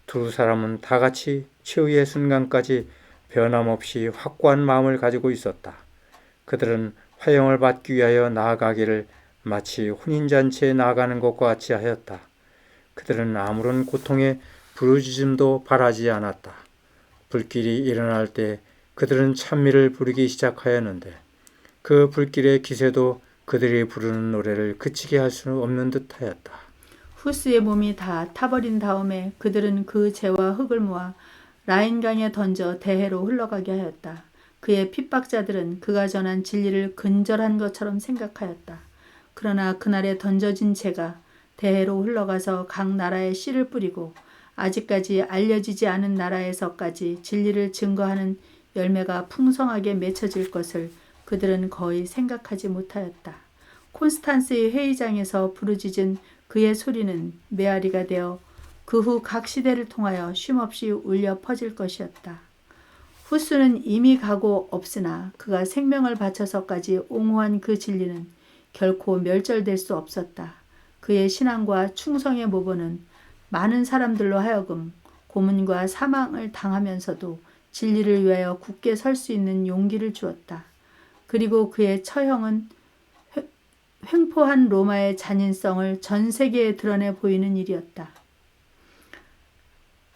두 사람은 다 같이 최후의 순간까지 변함없이 확고한 마음을 가지고 있었다. 그들은 화형을 받기 위하여 나아가기를 마치 혼인잔치에 나아가는 것과 같이 하였다. 그들은 아무런 고통에 부르짖음도 바라지 않았다. 불길이 일어날 때 그들은 찬미를 부르기 시작하였는데 그 불길의 기세도 그들이 부르는 노래를 그치게 할 수는 없는 듯하였다. 후스의 몸이 다 타버린 다음에 그들은 그 재와 흙을 모아 라인강에 던져 대해로 흘러가게 하였다. 그의 핍박자들은 그가 전한 진리를 근절한 것처럼 생각하였다. 그러나 그날에 던져진 재가 대해로 흘러가서 각 나라에 씨를 뿌리고 아직까지 알려지지 않은 나라에서까지 진리를 증거하는 열매가 풍성하게 맺혀질 것을 그들은 거의 생각하지 못하였다. 콘스탄스의 회의장에서 부르짖은 그의 소리는 메아리가 되어 그 후 각 시대를 통하여 쉼없이 울려 퍼질 것이었다. 후스는 이미 가고 없으나 그가 생명을 바쳐서까지 옹호한 그 진리는 결코 멸절될 수 없었다. 그의 신앙과 충성의 모범은 많은 사람들로 하여금 고문과 사망을 당하면서도 진리를 위하여 굳게 설 수 있는 용기를 주었다. 그리고 그의 처형은 횡포한 로마의 잔인성을 전 세계에 드러내 보이는 일이었다.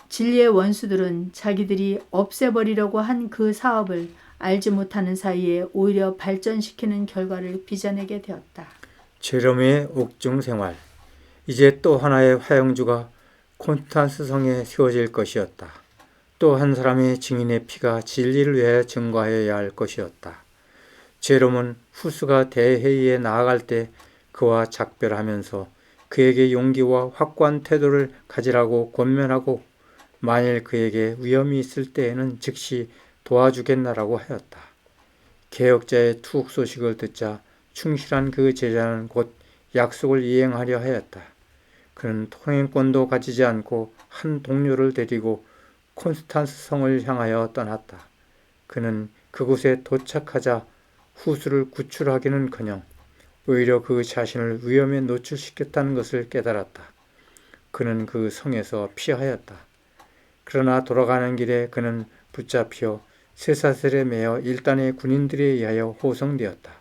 진리의 원수들은 자기들이 없애버리려고 한 그 사업을 알지 못하는 사이에 오히려 발전시키는 결과를 빚어내게 되었다. 제롬의 옥중 생활. 이제 또 하나의 화영주가 콘스탄스 성에 세워질 것이었다. 또 한 사람의 증인의 피가 진리를 위해 증거하여야 할 것이었다. 제롬은 후스가 대회의에 나아갈 때 그와 작별하면서 그에게 용기와 확고한 태도를 가지라고 권면하고 만일 그에게 위험이 있을 때에는 즉시 도와주겠나라고 하였다. 개혁자의 투옥 소식을 듣자 충실한 그 제자는 곧 약속을 이행하려 하였다. 그는 통행권도 가지지 않고 한 동료를 데리고 콘스탄스 성을 향하여 떠났다. 그는 그곳에 도착하자 후스를 구출하기는커녕 오히려 그 자신을 위험에 노출시켰다는 것을 깨달았다. 그는 그 성에서 피하였다. 그러나 돌아가는 길에 그는 붙잡혀 쇠사슬에 매어 일단의 군인들에 의하여 호송되었다.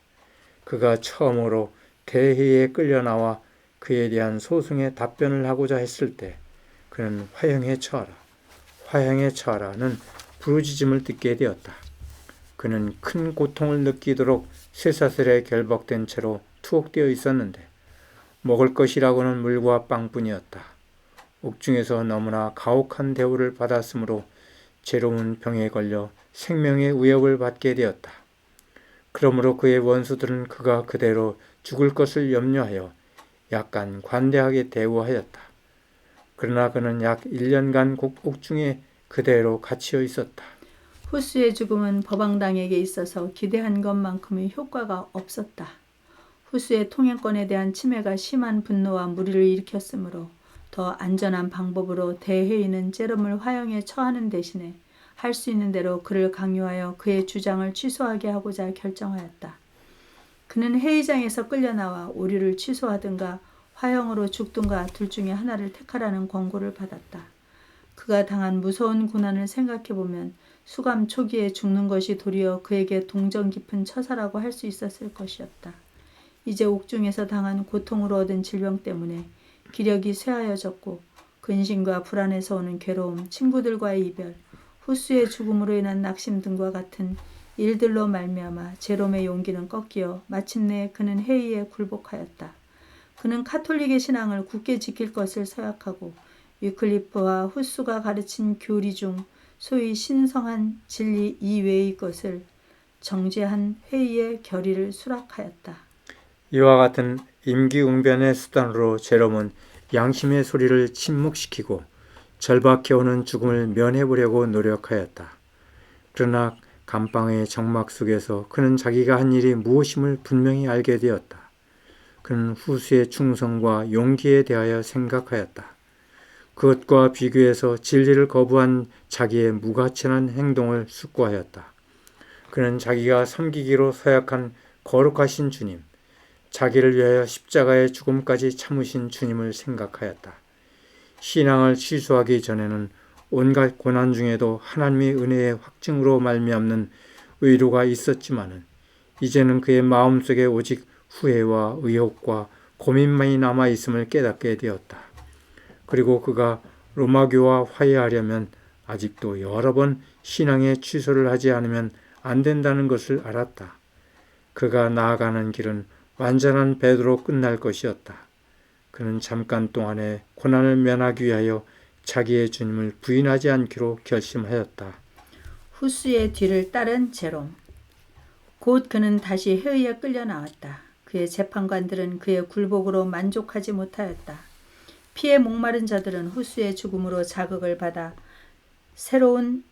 그가 처음으로 대회에 끌려 나와 그에 대한 소송에 답변을 하고자 했을 때 그는 화형에 처하라, 화형에 처하라는 부르짖음을 듣게 되었다. 그는 큰 고통을 느끼도록 쇠사슬에 결박된 채로 투옥되어 있었는데 먹을 것이라고는 물과 빵뿐이었다. 옥중에서 너무나 가혹한 대우를 받았으므로 제롬은 병에 걸려 생명의 위협을 받게 되었다. 그러므로 그의 원수들은 그가 그대로 죽을 것을 염려하여 약간 관대하게 대우하였다. 그러나 그는 약 1년간 옥중에 그대로 갇혀 있었다. 후스의 죽음은 법왕당에게 있어서 기대한 것만큼의 효과가 없었다. 후스의 통행권에 대한 침해가 심한 분노와 무리를 일으켰으므로 더 안전한 방법으로 대회의는 제롬을 화형에 처하는 대신에 할 수 있는 대로 그를 강요하여 그의 주장을 취소하게 하고자 결정하였다. 그는 회의장에서 끌려나와 오류를 취소하든가 화형으로 죽든가 둘 중에 하나를 택하라는 권고를 받았다. 그가 당한 무서운 고난을 생각해보면 수감 초기에 죽는 것이 도리어 그에게 동정 깊은 처사라고 할 수 있었을 것이었다. 이제 옥중에서 당한 고통으로 얻은 질병 때문에 기력이 쇠하여졌고 근심과 불안에서 오는 괴로움, 친구들과의 이별, 후스의 죽음으로 인한 낙심 등과 같은 일들로 말미암아 제롬의 용기는 꺾여 마침내 그는 회의에 굴복하였다. 그는 카톨릭의 신앙을 굳게 지킬 것을 서약하고 위클리프와 후스가 가르친 교리 중 소위 신성한 진리 이외의 것을 정죄한 회의의 결의를 수락하였다. 이와 같은 임기응변의 수단으로 제롬은 양심의 소리를 침묵시키고 절박해오는 죽음을 면해보려고 노력하였다. 그러나 감방의 정막 속에서 그는 자기가 한 일이 무엇임을 분명히 알게 되었다. 그는 후수의 충성과 용기에 대하여 생각하였다. 그것과 비교해서 진리를 거부한 자기의 무가치한 행동을 숙고하였다. 그는 자기가 섬기기로 서약한 거룩하신 주님, 자기를 위하여 십자가의 죽음까지 참으신 주님을 생각하였다. 신앙을 취소하기 전에는 온갖 고난 중에도 하나님의 은혜의 확증으로 말미암는 의로가 있었지만은 이제는 그의 마음속에 오직 후회와 의혹과 고민만이 남아있음을 깨닫게 되었다. 그리고 그가 로마교와 화해하려면 아직도 여러 번 신앙의 취소를 하지 않으면 안 된다는 것을 알았다. 그가 나아가는 길은 완전한 배도로 끝날 것이었다. 그는 잠깐 동안의 고난을 면하기 위하여 자기의 주님을 부인하지 않기로 결심하였다. 후스의 뒤를 따른 제롬. 곧 그는 다시 회의에 끌려 나왔다. 그의 재판관들은 그의 굴복으로 만족하지 못하였다. 피에 목마른 자들은 후스의 죽음으로 자극을 받아 새로운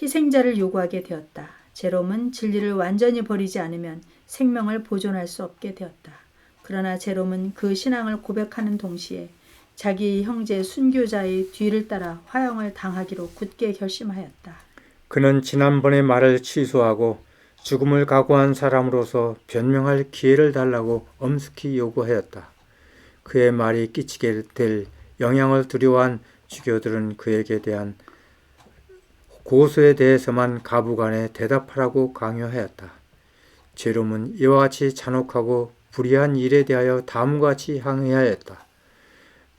희생자를 요구하게 되었다. 제롬은 진리를 완전히 버리지 않으면 생명을 보존할 수 없게 되었다. 그러나 제롬은 그 신앙을 고백하는 동시에 자기 형제 순교자의 뒤를 따라 화형을 당하기로 굳게 결심하였다. 그는 지난번의 말을 취소하고 죽음을 각오한 사람으로서 변명할 기회를 달라고 엄숙히 요구하였다. 그의 말이 끼치게 될 영향을 두려워한 주교들은 그에게 대한 고소에 대해서만 가부간에 대답하라고 강요하였다. 제롬은 이와 같이 잔혹하고 불의한 일에 대하여 다음과 같이 항의하였다.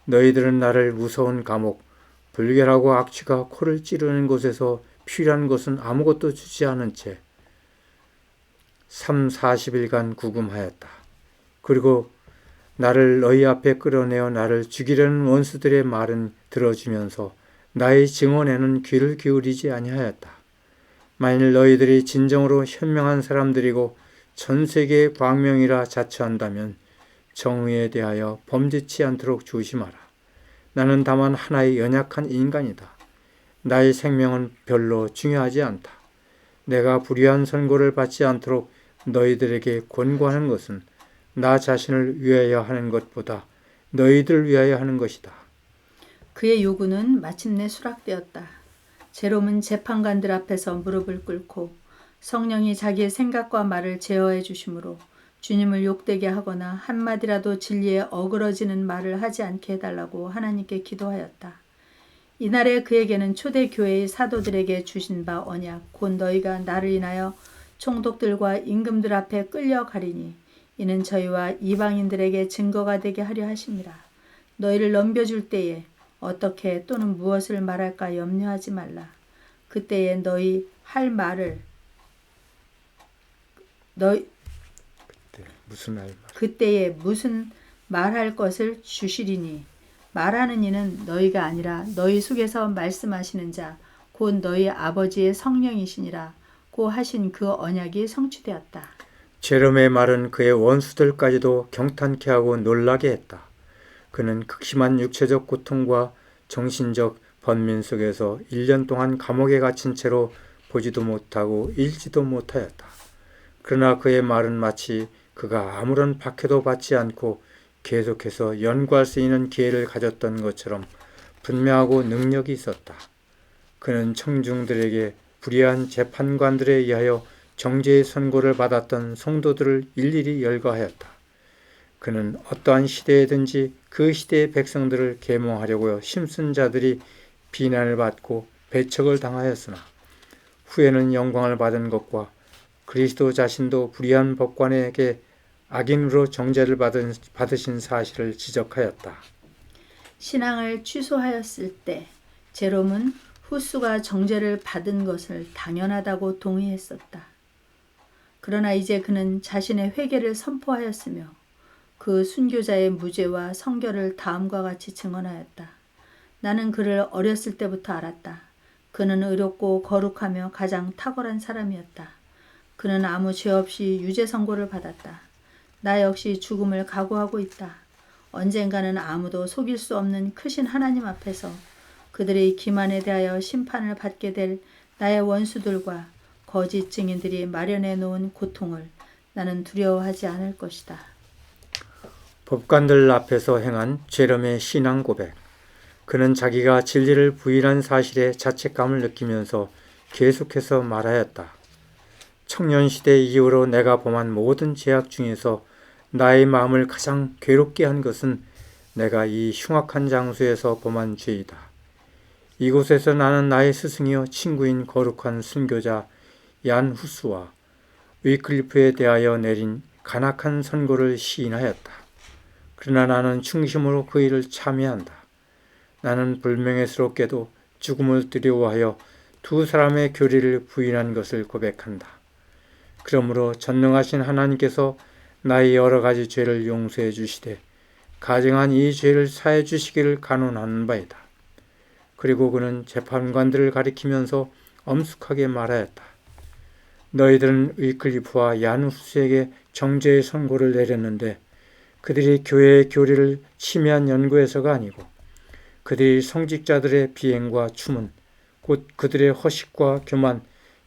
너희들은 나를 무서운 감옥, 불결하고 악취가 코를 찌르는 곳에서 필요한 것은 아무것도 주지 않은 채 40일간 구금하였다. 그리고 나를 너희 앞에 끌어내어 나를 죽이려는 원수들의 말은 들어주면서 나의 증언에는 귀를 기울이지 아니하였다. 만일 너희들이 진정으로 현명한 사람들이고 전 세계의 광명이라 자처한다면 정의에 대하여 범죄치 않도록 조심하라. 나는 다만 하나의 연약한 인간이다. 나의 생명은 별로 중요하지 않다. 내가 불의한 선고를 받지 않도록 너희들에게 권고하는 것은 나 자신을 위하여 하는 것보다 너희들 위하여 하는 것이다. 그의 요구는 마침내 수락되었다. 제롬은 재판관들 앞에서 무릎을 꿇고 성령이 자기의 생각과 말을 제어해 주심으로 주님을 욕되게 하거나 한마디라도 진리에 어그러지는 말을 하지 않게 해달라고 하나님께 기도하였다. 이날에 그에게는 초대교회의 사도들에게 주신 바 언약 곧 너희가 나를 인하여 총독들과 임금들 앞에 끌려가리니 이는 저희와 이방인들에게 증거가 되게 하려 하심이라. 너희를 넘겨줄 때에 어떻게 또는 무엇을 말할까 염려하지 말라. 그때에 너희 할 말을 그때에 무슨 말할 것을 주시리니 말하는 이는 너희가 아니라 너희 속에서 말씀하시는 자 곧 너희 아버지의 성령이시니라 고 하신 그 언약이 성취되었다. 제롬의 말은 그의 원수들까지도 경탄케 하고 놀라게 했다. 그는 극심한 육체적 고통과 정신적 번민 속에서 1년 동안 감옥에 갇힌 채로 보지도 못하고 읽지도 못하였다. 그러나 그의 말은 마치 그가 아무런 박해도 받지 않고 계속해서 연구할 수 있는 기회를 가졌던 것처럼 분명하고 능력이 있었다. 그는 청중들에게 불의한 재판관들에 의하여 정죄의 선고를 받았던 성도들을 일일이 열거하였다. 그는 어떠한 시대에든지 그 시대의 백성들을 계몽하려고 힘쓴 자들이 비난을 받고 배척을 당하였으나 후에는 영광을 받은 것과 그리스도 자신도 불의한 법관에게 악인으로 정죄를 받으신 사실을 지적하였다. 신앙을 취소하였을 때 제롬은 후수가 정죄를 받은 것을 당연하다고 동의했었다. 그러나 이제 그는 자신의 회개를 선포하였으며 그 순교자의 무죄와 성결을 다음과 같이 증언하였다. 나는 그를 어렸을 때부터 알았다. 그는 의롭고 거룩하며 가장 탁월한 사람이었다. 그는 아무 죄 없이 유죄 선고를 받았다. 나 역시 죽음을 각오하고 있다. 언젠가는 아무도 속일 수 없는 크신 하나님 앞에서 그들의 기만에 대하여 심판을 받게 될 나의 원수들과 거짓 증인들이 마련해 놓은 고통을 나는 두려워하지 않을 것이다. 법관들 앞에서 행한 제롬의 신앙 고백. 그는 자기가 진리를 부인한 사실에 자책감을 느끼면서 계속해서 말하였다. 청년시대 이후로 내가 범한 모든 죄악 중에서 나의 마음을 가장 괴롭게 한 것은 내가 이 흉악한 장소에서 범한 죄이다. 이곳에서 나는 나의 스승이요 친구인 거룩한 순교자 얀 후스와 위클리프에 대하여 내린 간악한 선고를 시인하였다. 그러나 나는 충심으로 그 일을 참여한다. 나는 불명예스럽게도 죽음을 두려워하여 두 사람의 교리를 부인한 것을 고백한다. 그러므로 전능하신 하나님께서 나의 여러 가지 죄를 용서해 주시되 가증한 이 죄를 사해 주시기를 간원하는 바이다. 그리고 그는 재판관들을 가리키면서 엄숙하게 말하였다. 너희들은 위클리프와 얀 후스에게 정죄의 선고를 내렸는데 그들이 교회의 교리를 침해한 연구에서가 아니고 그들이 성직자들의 비행과 추문, 곧 그들의 허식과 교만,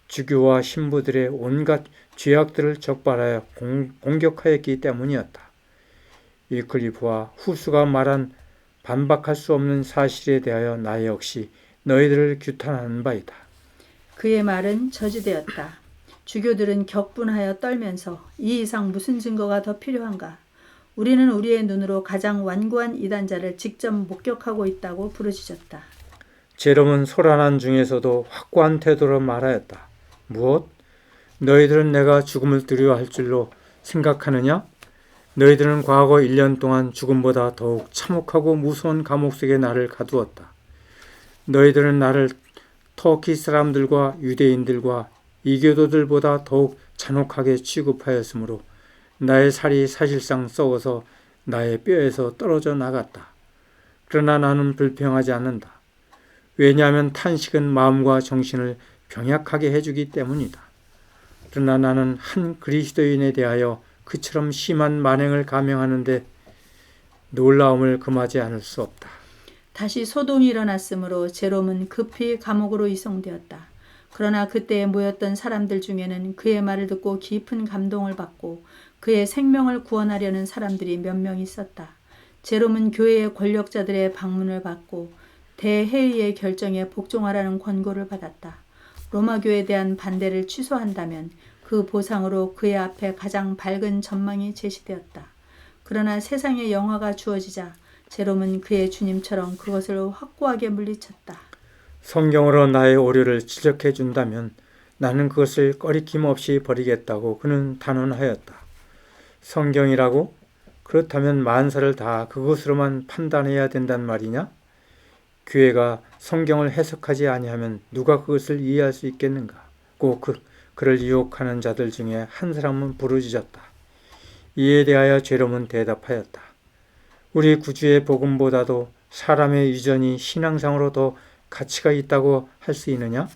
주교와 신부들의 온갖 죄악들을 적발하여 공격하였기 때문이었다. 위클리프와 후스가 말한 반박할 수 없는 사실에 대하여 나 역시 너희들을 규탄하는 바이다. 그의 말은 저지되었다. 주교들은 격분하여 떨면서 이 이상 무슨 증거가 더 필요한가? 우리는 우리의 눈으로 가장 완고한 이단자를 직접 목격하고 있다고 부르짖었다. 제롬은 소란한 중에서도 확고한 태도로 말하였다. 무엇? 너희들은 내가 죽음을 두려워할 줄로 생각하느냐? 너희들은 과거 1년 동안 죽음보다 더욱 참혹하고 무서운 감옥 속에 나를 가두었다. 너희들은 나를 터키 사람들과 유대인들과 이교도들보다 더욱 잔혹하게 취급하였으므로 나의 살이 사실상 썩어서 나의 뼈에서 떨어져 나갔다. 그러나 나는 불평하지 않는다. 왜냐하면 탄식은 마음과 정신을 병약하게 해주기 때문이다. 그러나 나는 한 그리스도인에 대하여 그처럼 심한 만행을 감행하는데 놀라움을 금하지 않을 수 없다. 다시 소동이 일어났으므로 제롬은 급히 감옥으로 이송되었다. 그러나 그때에 모였던 사람들 중에는 그의 말을 듣고 깊은 감동을 받고 그의 생명을 구원하려는 사람들이 몇 명 있었다. 제롬은 교회의 권력자들의 방문을 받고 대회의의 결정에 복종하라는 권고를 받았다. 로마교에 대한 반대를 취소한다면 그 보상으로 그의 앞에 가장 밝은 전망이 제시되었다. 그러나 세상의 영화가 주어지자 제롬은 그의 주님처럼 그것을 확고하게 물리쳤다. 성경으로 나의 오류를 지적해 준다면 나는 그것을 꺼리낌 없이 버리겠다고 그는 단언하였다. 성경이라고? 그렇다면 만사를 다 그것으로만 판단해야 된단 말이냐? 교회가 성경을 해석하지 아니하면 누가 그것을 이해할 수 있겠는가? 꼭 그를 유혹하는 자들 중에 한 사람은 부르짖었다. 이에 대하여 제롬은 대답하였다. 우리 구주의 복음보다도 사람의 유전이 신앙상으로 더 가치가 있다고 할 수 있느냐?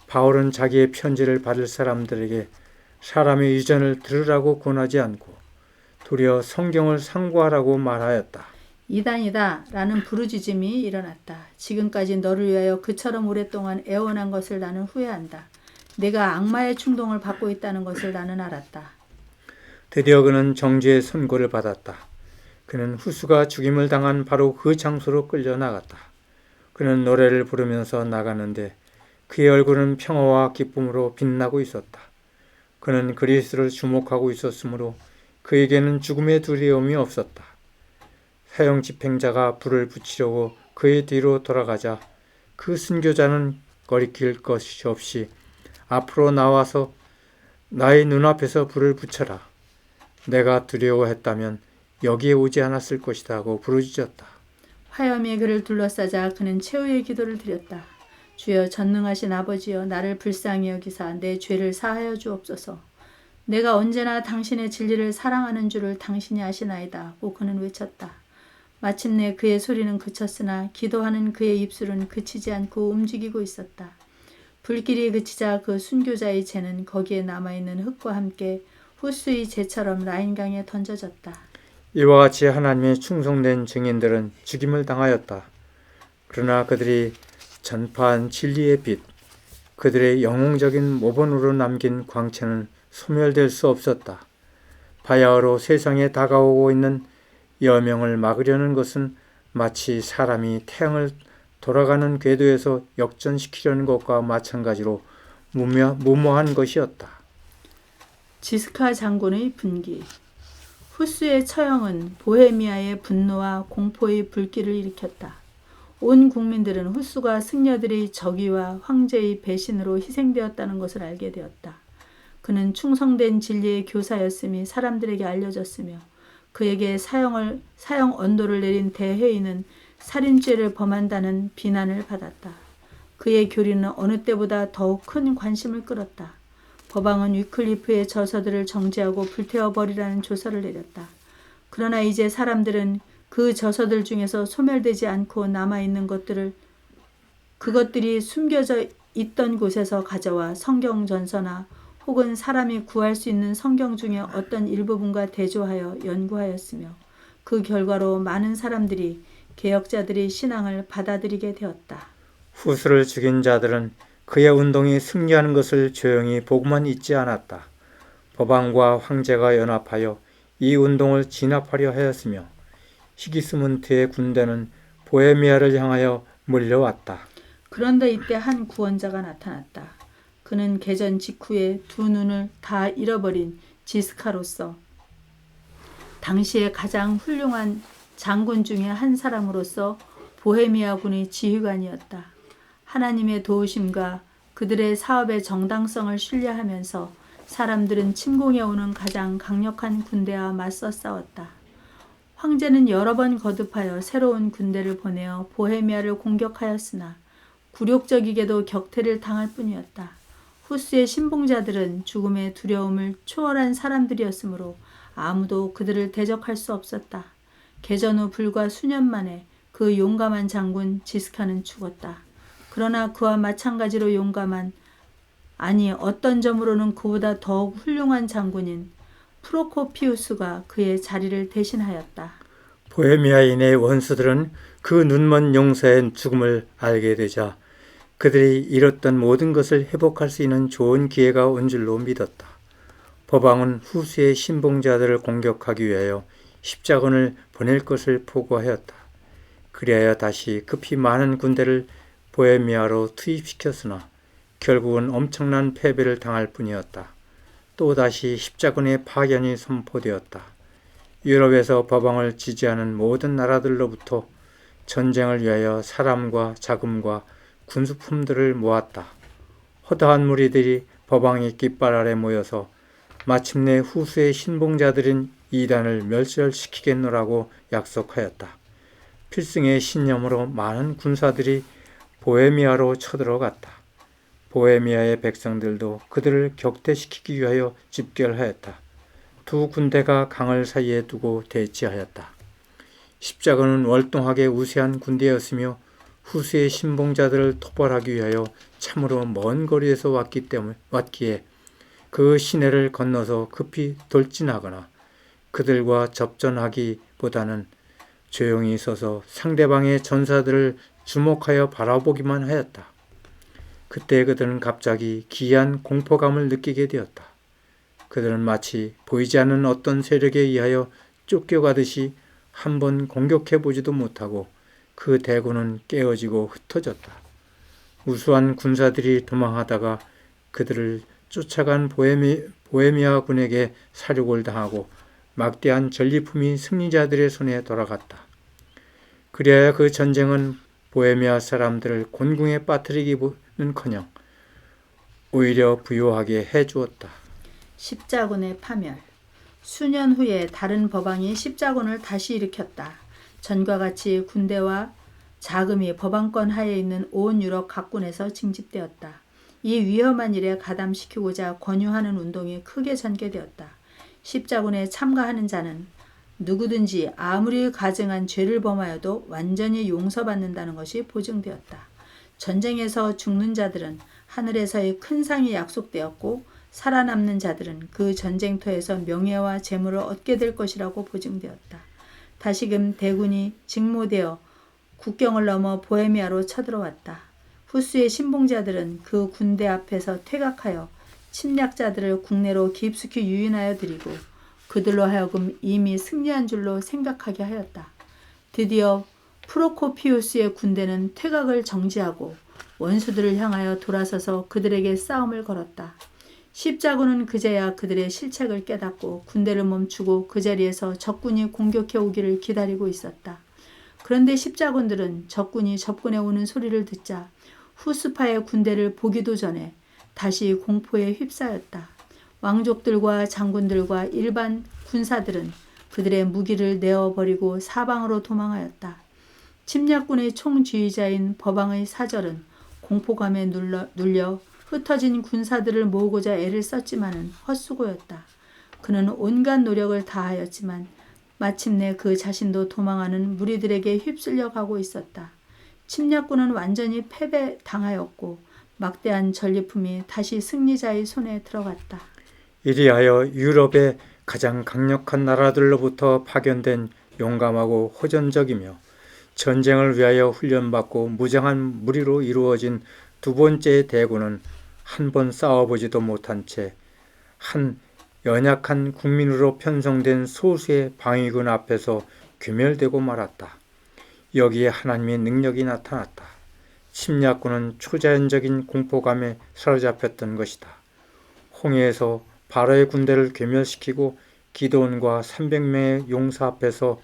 바울은 자기의 편지를 받을 사람들에게 사람의 유전을 들으라고 권하지 않고 도리어 성경을 상고하라고 말하였다. 이단이다 라는 부르짖음이 일어났다. 지금까지 너를 위하여 그처럼 오랫동안 애원한 것을 나는 후회한다. 내가 악마의 충동을 받고 있다는 것을 나는 알았다. 드디어 그는 정죄의 선고를 받았다. 그는 후스가 죽임을 당한 바로 그 장소로 끌려 나갔다. 그는 노래를 부르면서 나가는데 그의 얼굴은 평화와 기쁨으로 빛나고 있었다. 그는 그리스도를 주목하고 있었으므로 그에게는 죽음의 두려움이 없었다. 사형 집행자가 불을 붙이려고 그의 뒤로 돌아가자 그 순교자는 거리낄 것이 없이 앞으로 나와서 나의 눈앞에서 불을 붙여라. 내가 두려워했다면 여기에 오지 않았을 것이다 하고 부르짖었다. 화염이 그를 둘러싸자 그는 최후의 기도를 드렸다. 주여 전능하신 아버지여 나를 불쌍히 여기사 내 죄를 사하여 주옵소서. 내가 언제나 당신의 진리를 사랑하는 줄을 당신이 아시나이다 하고 그는 외쳤다. 마침내 그의 소리는 그쳤으나 기도하는 그의 입술은 그치지 않고 움직이고 있었다. 불길이 그치자 그 순교자의 재는 거기에 남아있는 흙과 함께 후스의 재처럼 라인강에 던져졌다. 이와 같이 하나님의 충성된 증인들은 죽임을 당하였다. 그러나 그들이 전파한 진리의 빛, 그들의 영웅적인 모본으로 남긴 광채는 소멸될 수 없었다. 바야흐로 세상에 다가오고 있는 여명을 막으려는 것은 마치 사람이 태양을 돌아가는 궤도에서 역전시키려는 것과 마찬가지로 무모한 것이었다. 지스카 장군의 분기. 후스의 처형은 보헤미아의 분노와 공포의 불길을 일으켰다. 온 국민들은 후스가 승려들의 적의와 황제의 배신으로 희생되었다는 것을 알게 되었다. 그는 충성된 진리의 교사였음이 사람들에게 알려졌으며 그에게 사형 언도를 내린 대회의는 살인죄를 범한다는 비난을 받았다. 그의 교리는 어느 때보다 더욱 큰 관심을 끌었다. 법왕은 위클리프의 저서들을 정지하고 불태워버리라는 조서를 내렸다. 그러나 이제 사람들은 그 저서들 중에서 소멸되지 않고 남아있는 그것들이 숨겨져 있던 곳에서 가져와 성경 전서나 혹은 사람이 구할 수 있는 성경 중에 어떤 일부분과 대조하여 연구하였으며 그 결과로 많은 사람들이 개혁자들의 신앙을 받아들이게 되었다. 후스를 죽인 자들은 그의 운동이 승리하는 것을 조용히 보고만 있지 않았다. 법왕과 황제가 연합하여 이 운동을 진압하려 하였으며 시기스문트의 군대는 보헤미아를 향하여 몰려왔다. 그런데 이때 한 구원자가 나타났다. 그는 개전 직후에 두 눈을 다 잃어버린 지스카로서 당시에 가장 훌륭한 장군 중에 한 사람으로서 보헤미아군의 지휘관이었다. 하나님의 도우심과 그들의 사업의 정당성을 신뢰하면서 사람들은 침공해 오는 가장 강력한 군대와 맞서 싸웠다. 황제는 여러 번 거듭하여 새로운 군대를 보내어 보헤미아를 공격하였으나 굴욕적이게도 격퇴를 당할 뿐이었다. 후스의 신봉자들은 죽음의 두려움을 초월한 사람들이었으므로 아무도 그들을 대적할 수 없었다. 개전 후 불과 수년 만에 그 용감한 장군 지스카는 죽었다. 그러나 그와 마찬가지로 용감한, 아니 어떤 점으로는 그보다 더욱 훌륭한 장군인 프로코피우스가 그의 자리를 대신하였다. 보헤미아인의 원수들은 그 눈먼 용사의 죽음을 알게 되자 그들이 잃었던 모든 것을 회복할 수 있는 좋은 기회가 온 줄로 믿었다. 법왕은 후수의 신봉자들을 공격하기 위하여 십자군을 보낼 것을 포고하였다. 그리하여 다시 급히 많은 군대를 보헤미아로 투입시켰으나 결국은 엄청난 패배를 당할 뿐이었다. 또다시 십자군의 파견이 선포되었다. 유럽에서 법왕을 지지하는 모든 나라들로부터 전쟁을 위하여 사람과 자금과 군수품들을 모았다. 허다한 무리들이 법왕의 깃발 아래 모여서 마침내 후수의 신봉자들인 이단을 멸절시키겠노라고 약속하였다. 필승의 신념으로 많은 군사들이 보헤미아로 쳐들어갔다. 보헤미아의 백성들도 그들을 격퇴시키기 위하여 집결하였다. 두 군대가 강을 사이에 두고 대치하였다. 십자군은 월동하게 우세한 군대였으며 후수의 신봉자들을 토벌하기 위하여 참으로 먼 거리에서 왔기에 그 시내를 건너서 급히 돌진하거나 그들과 접전하기보다는 조용히 서서 상대방의 전사들을 주목하여 바라보기만 하였다. 그때 그들은 갑자기 기이한 공포감을 느끼게 되었다. 그들은 마치 보이지 않는 어떤 세력에 의하여 쫓겨가듯이 한번 공격해보지도 못하고 그 대군은 깨어지고 흩어졌다. 우수한 군사들이 도망하다가 그들을 쫓아간 보헤미아 군에게 사륙을 당하고 막대한 전리품이 승리자들의 손에 돌아갔다. 그리하여 그 전쟁은 보헤미아 사람들을 곤궁에 빠뜨리기는커녕 오히려 부유하게 해주었다. 십자군의 파멸. 수년 후에 다른 법왕이 십자군을 다시 일으켰다. 전과 같이 군대와 자금이 법왕권 하에 있는 온 유럽 각군에서 징집되었다. 이 위험한 일에 가담시키고자 권유하는 운동이 크게 전개되었다. 십자군에 참가하는 자는 누구든지 아무리 가증한 죄를 범하여도 완전히 용서받는다는 것이 보증되었다. 전쟁에서 죽는 자들은 하늘에서의 큰 상이 약속되었고 살아남는 자들은 그 전쟁터에서 명예와 재물을 얻게 될 것이라고 보증되었다. 다시금 대군이 직모되어 국경을 넘어 보헤미아로 쳐들어왔다. 후수의 신봉자들은 그 군대 앞에서 퇴각하여 침략자들을 국내로 깊숙이 유인하여 들이고 그들로 하여금 이미 승리한 줄로 생각하게 하였다. 드디어 프로코피우스의 군대는 퇴각을 정지하고 원수들을 향하여 돌아서서 그들에게 싸움을 걸었다. 십자군은 그제야 그들의 실책을 깨닫고 군대를 멈추고 그 자리에서 적군이 공격해 오기를 기다리고 있었다. 그런데 십자군들은 적군이 접근해 오는 소리를 듣자 후스파의 군대를 보기도 전에 다시 공포에 휩싸였다. 왕족들과 장군들과 일반 군사들은 그들의 무기를 내어버리고 사방으로 도망하였다. 침략군의 총지휘자인 법왕의 사절은 공포감에 눌려 흩어진 군사들을 모으고자 애를 썼지만은 헛수고였다. 그는 온갖 노력을 다하였지만 마침내 그 자신도 도망하는 무리들에게 휩쓸려 가고 있었다. 침략군은 완전히 패배당하였고 막대한 전리품이 다시 승리자의 손에 들어갔다. 이리하여 유럽의 가장 강력한 나라들로부터 파견된 용감하고 호전적이며 전쟁을 위하여 훈련받고 무장한 무리로 이루어진 두 번째 대군은 한 번 싸워보지도 못한 채 한 연약한 국민으로 편성된 소수의 방위군 앞에서 괴멸되고 말았다. 여기에 하나님의 능력이 나타났다. 침략군은 초자연적인 공포감에 사로잡혔던 것이다. 홍해에서 바로의 군대를 괴멸시키고 기드온과 300명의 용사 앞에서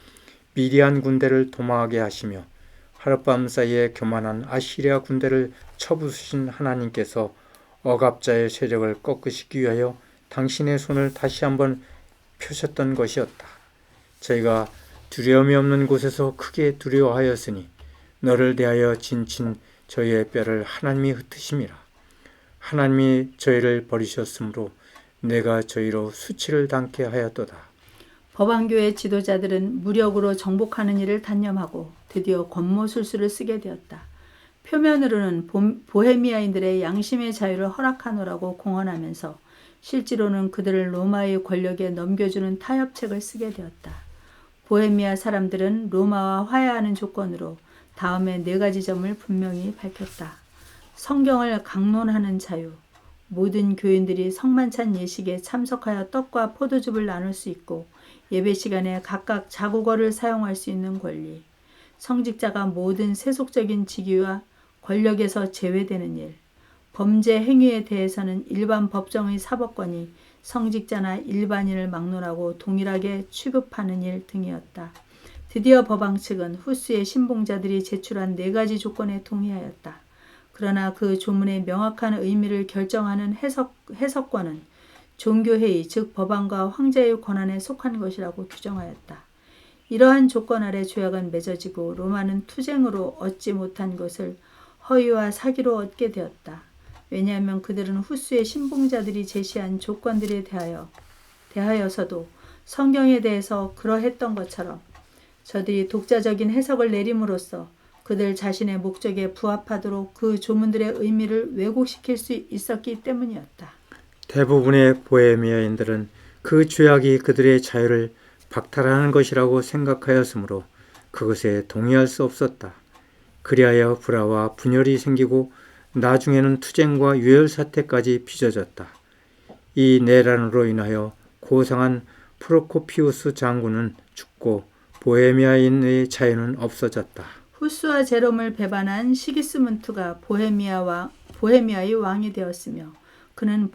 미디안 군대를 도망하게 하시며 하룻밤 사이에 교만한 아시리아 군대를 쳐부수신 하나님께서 억압자의 세력을 꺾으시기 위하여 당신의 손을 다시 한번 펴셨던 것이었다. 저희가 두려움이 없는 곳에서 크게 두려워하였으니 너를 대하여 진친 저희의 뼈를 하나님이 흩으심이라. 하나님이 저희를 버리셨으므로 내가 저희로 수치를 당케 하였도다. 법안교회 지도자들은 무력으로 정복하는 일을 단념하고 드디어 권모술수를 쓰게 되었다. 표면으로는 보헤미아인들의 양심의 자유를 허락하노라고 공언하면서 실제로는 그들을 로마의 권력에 넘겨주는 타협책을 쓰게 되었다. 보헤미아 사람들은 로마와 화해하는 조건으로 다음에 4가지 점을 분명히 밝혔다. 성경을 강론하는 자유, 모든 교인들이 성만찬 예식에 참석하여 떡과 포도즙을 나눌 수 있고 예배 시간에 각각 자국어를 사용할 수 있는 권리, 성직자가 모든 세속적인 직위와 권력에서 제외되는 일, 범죄 행위에 대해서는 일반 법정의 사법권이 성직자나 일반인을 막론하고 동일하게 취급하는 일 등이었다. 드디어 법왕 측은 후스의 신봉자들이 제출한 4가지 조건에 동의하였다. 그러나 그 조문의 명확한 의미를 결정하는 해석권은 종교회의 즉 법왕과 황제의 권한에 속한 것이라고 규정하였다. 이러한 조건 아래 조약은 맺어지고 로마는 투쟁으로 얻지 못한 것을 허위와 사기로 얻게 되었다. 왜냐하면 그들은 후스의 신봉자들이 제시한 조건들에 대하여서도 성경에 대해서 그러했던 것처럼 저들이 독자적인 해석을 내림으로써 그들 자신의 목적에 부합하도록 그 조문들의 의미를 왜곡시킬 수 있었기 때문이었다. 대부분의 보헤미아인들은 그 조약이 그들의 자유를 박탈하는 것이라고 생각하였으므로 그것에 동의할 수 없었다. 그리하여 불화와 분열이 생기고 나중에는 투쟁과 유혈 사태까지 빚어졌다. 이 내란으로 인하여 고상한 프로코피우스 장군은 죽고 보헤미아인의 자유는 없어졌다. 후스와 제롬을 배반한 시기스문트가 보헤미아의 왕이 되었으며 그는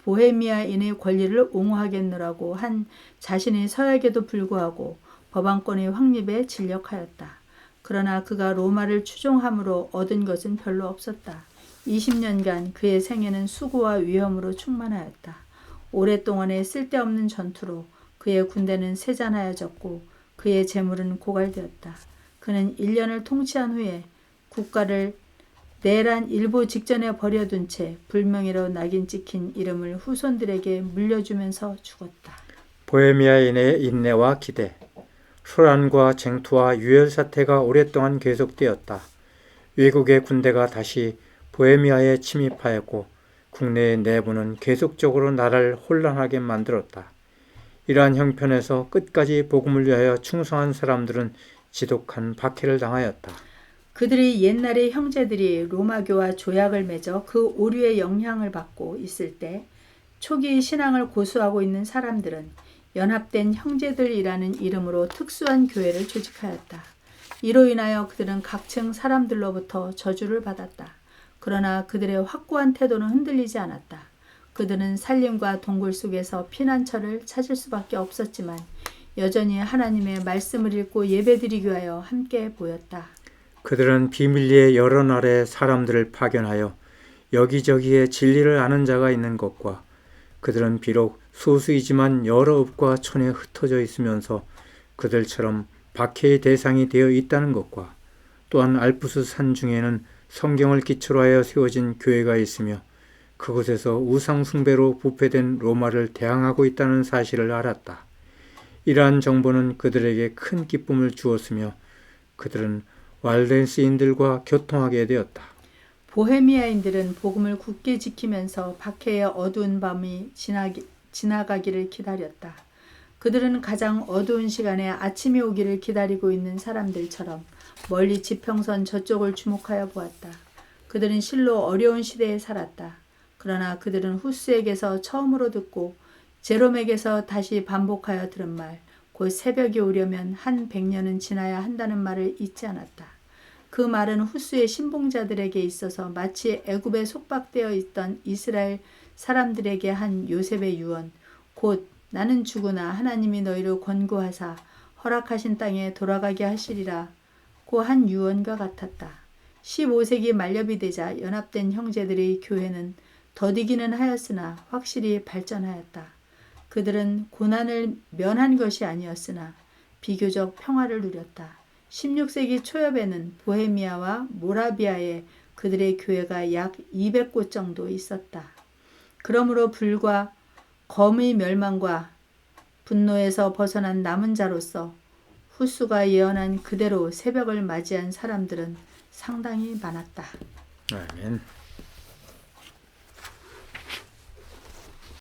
보헤미아인의 권리를 옹호하겠노라고 한 자신의 서약에도 불구하고 법왕권의 확립에 진력하였다. 그러나 그가 로마를 추종함으로 얻은 것은 별로 없었다. 20년간 그의 생애는 수고와 위험으로 충만하였다. 오랫동안의 쓸데없는 전투로 그의 군대는 세잔하여졌고 그의 재물은 고갈되었다. 그는 1년을 통치한 후에 국가를 내란 일보 직전에 버려둔 채 불명예로 낙인 찍힌 이름을 후손들에게 물려주면서 죽었다. 보헤미아인의 인내와 기대, 소란과 쟁투와 유혈 사태가 오랫동안 계속되었다. 외국의 군대가 다시 보헤미아에 침입하였고 국내의 내부는 계속적으로 나라를 혼란하게 만들었다. 이러한 형편에서 끝까지 복음을 위하여 충성한 사람들은 지독한 박해를 당하였다. 그들이 옛날의 형제들이 로마교와 조약을 맺어 그 오류의 영향을 받고 있을 때 초기 신앙을 고수하고 있는 사람들은 연합된 형제들이라는 이름으로 특수한 교회를 조직하였다. 이로 인하여 그들은 각층 사람들로부터 저주를 받았다. 그러나 그들의 확고한 태도는 흔들리지 않았다. 그들은 산림과 동굴 속에서 피난처를 찾을 수밖에 없었지만 여전히 하나님의 말씀을 읽고 예배드리기 위하여 함께 보였다. 그들은 비밀리에 여러 나라의 사람들을 파견하여 여기저기에 진리를 아는 자가 있는 것과 그들은 비록 소수이지만 여러 읍과 촌에 흩어져 있으면서 그들처럼 박해의 대상이 되어 있다는 것과 또한 알프스 산 중에는 성경을 기초로 하여 세워진 교회가 있으며 그곳에서 우상 숭배로 부패된 로마를 대항하고 있다는 사실을 알았다. 이러한 정보는 그들에게 큰 기쁨을 주었으며 그들은 왈렌스인들과 교통하게 되었다. 보헤미아인들은 복음을 굳게 지키면서 박해의 어두운 밤이 지나가기를 기다렸다. 그들은 가장 어두운 시간에 아침이 오기를 기다리고 있는 사람들처럼 멀리 지평선 저쪽을 주목하여 보았다. 그들은 실로 어려운 시대에 살았다. 그러나 그들은 후스에게서 처음으로 듣고 제롬에게서 다시 반복하여 들은 말, 곧 새벽이 오려면 한 100년은 지나야 한다는 말을 잊지 않았다. 그 말은 후스의 신봉자들에게 있어서 마치 애굽에 속박되어 있던 이스라엘 사람들에게 한 요셉의 유언, 곧 나는 죽으나 하나님이 너희를 권고하사 허락하신 땅에 돌아가게 하시리라 고 한 유언과 같았다. 15세기 말렵이 되자 연합된 형제들의 교회는 더디기는 하였으나 확실히 발전하였다. 그들은 고난을 면한 것이 아니었으나 비교적 평화를 누렸다. 16세기 초엽에는 보헤미아와 모라비아에 그들의 교회가 약 200곳 정도 있었다. 그러므로 불과 검의 멸망과 분노에서 벗어난 남은 자로서 후수가 예언한 그대로 새벽을 맞이한 사람들은 상당히 많았다. 아멘.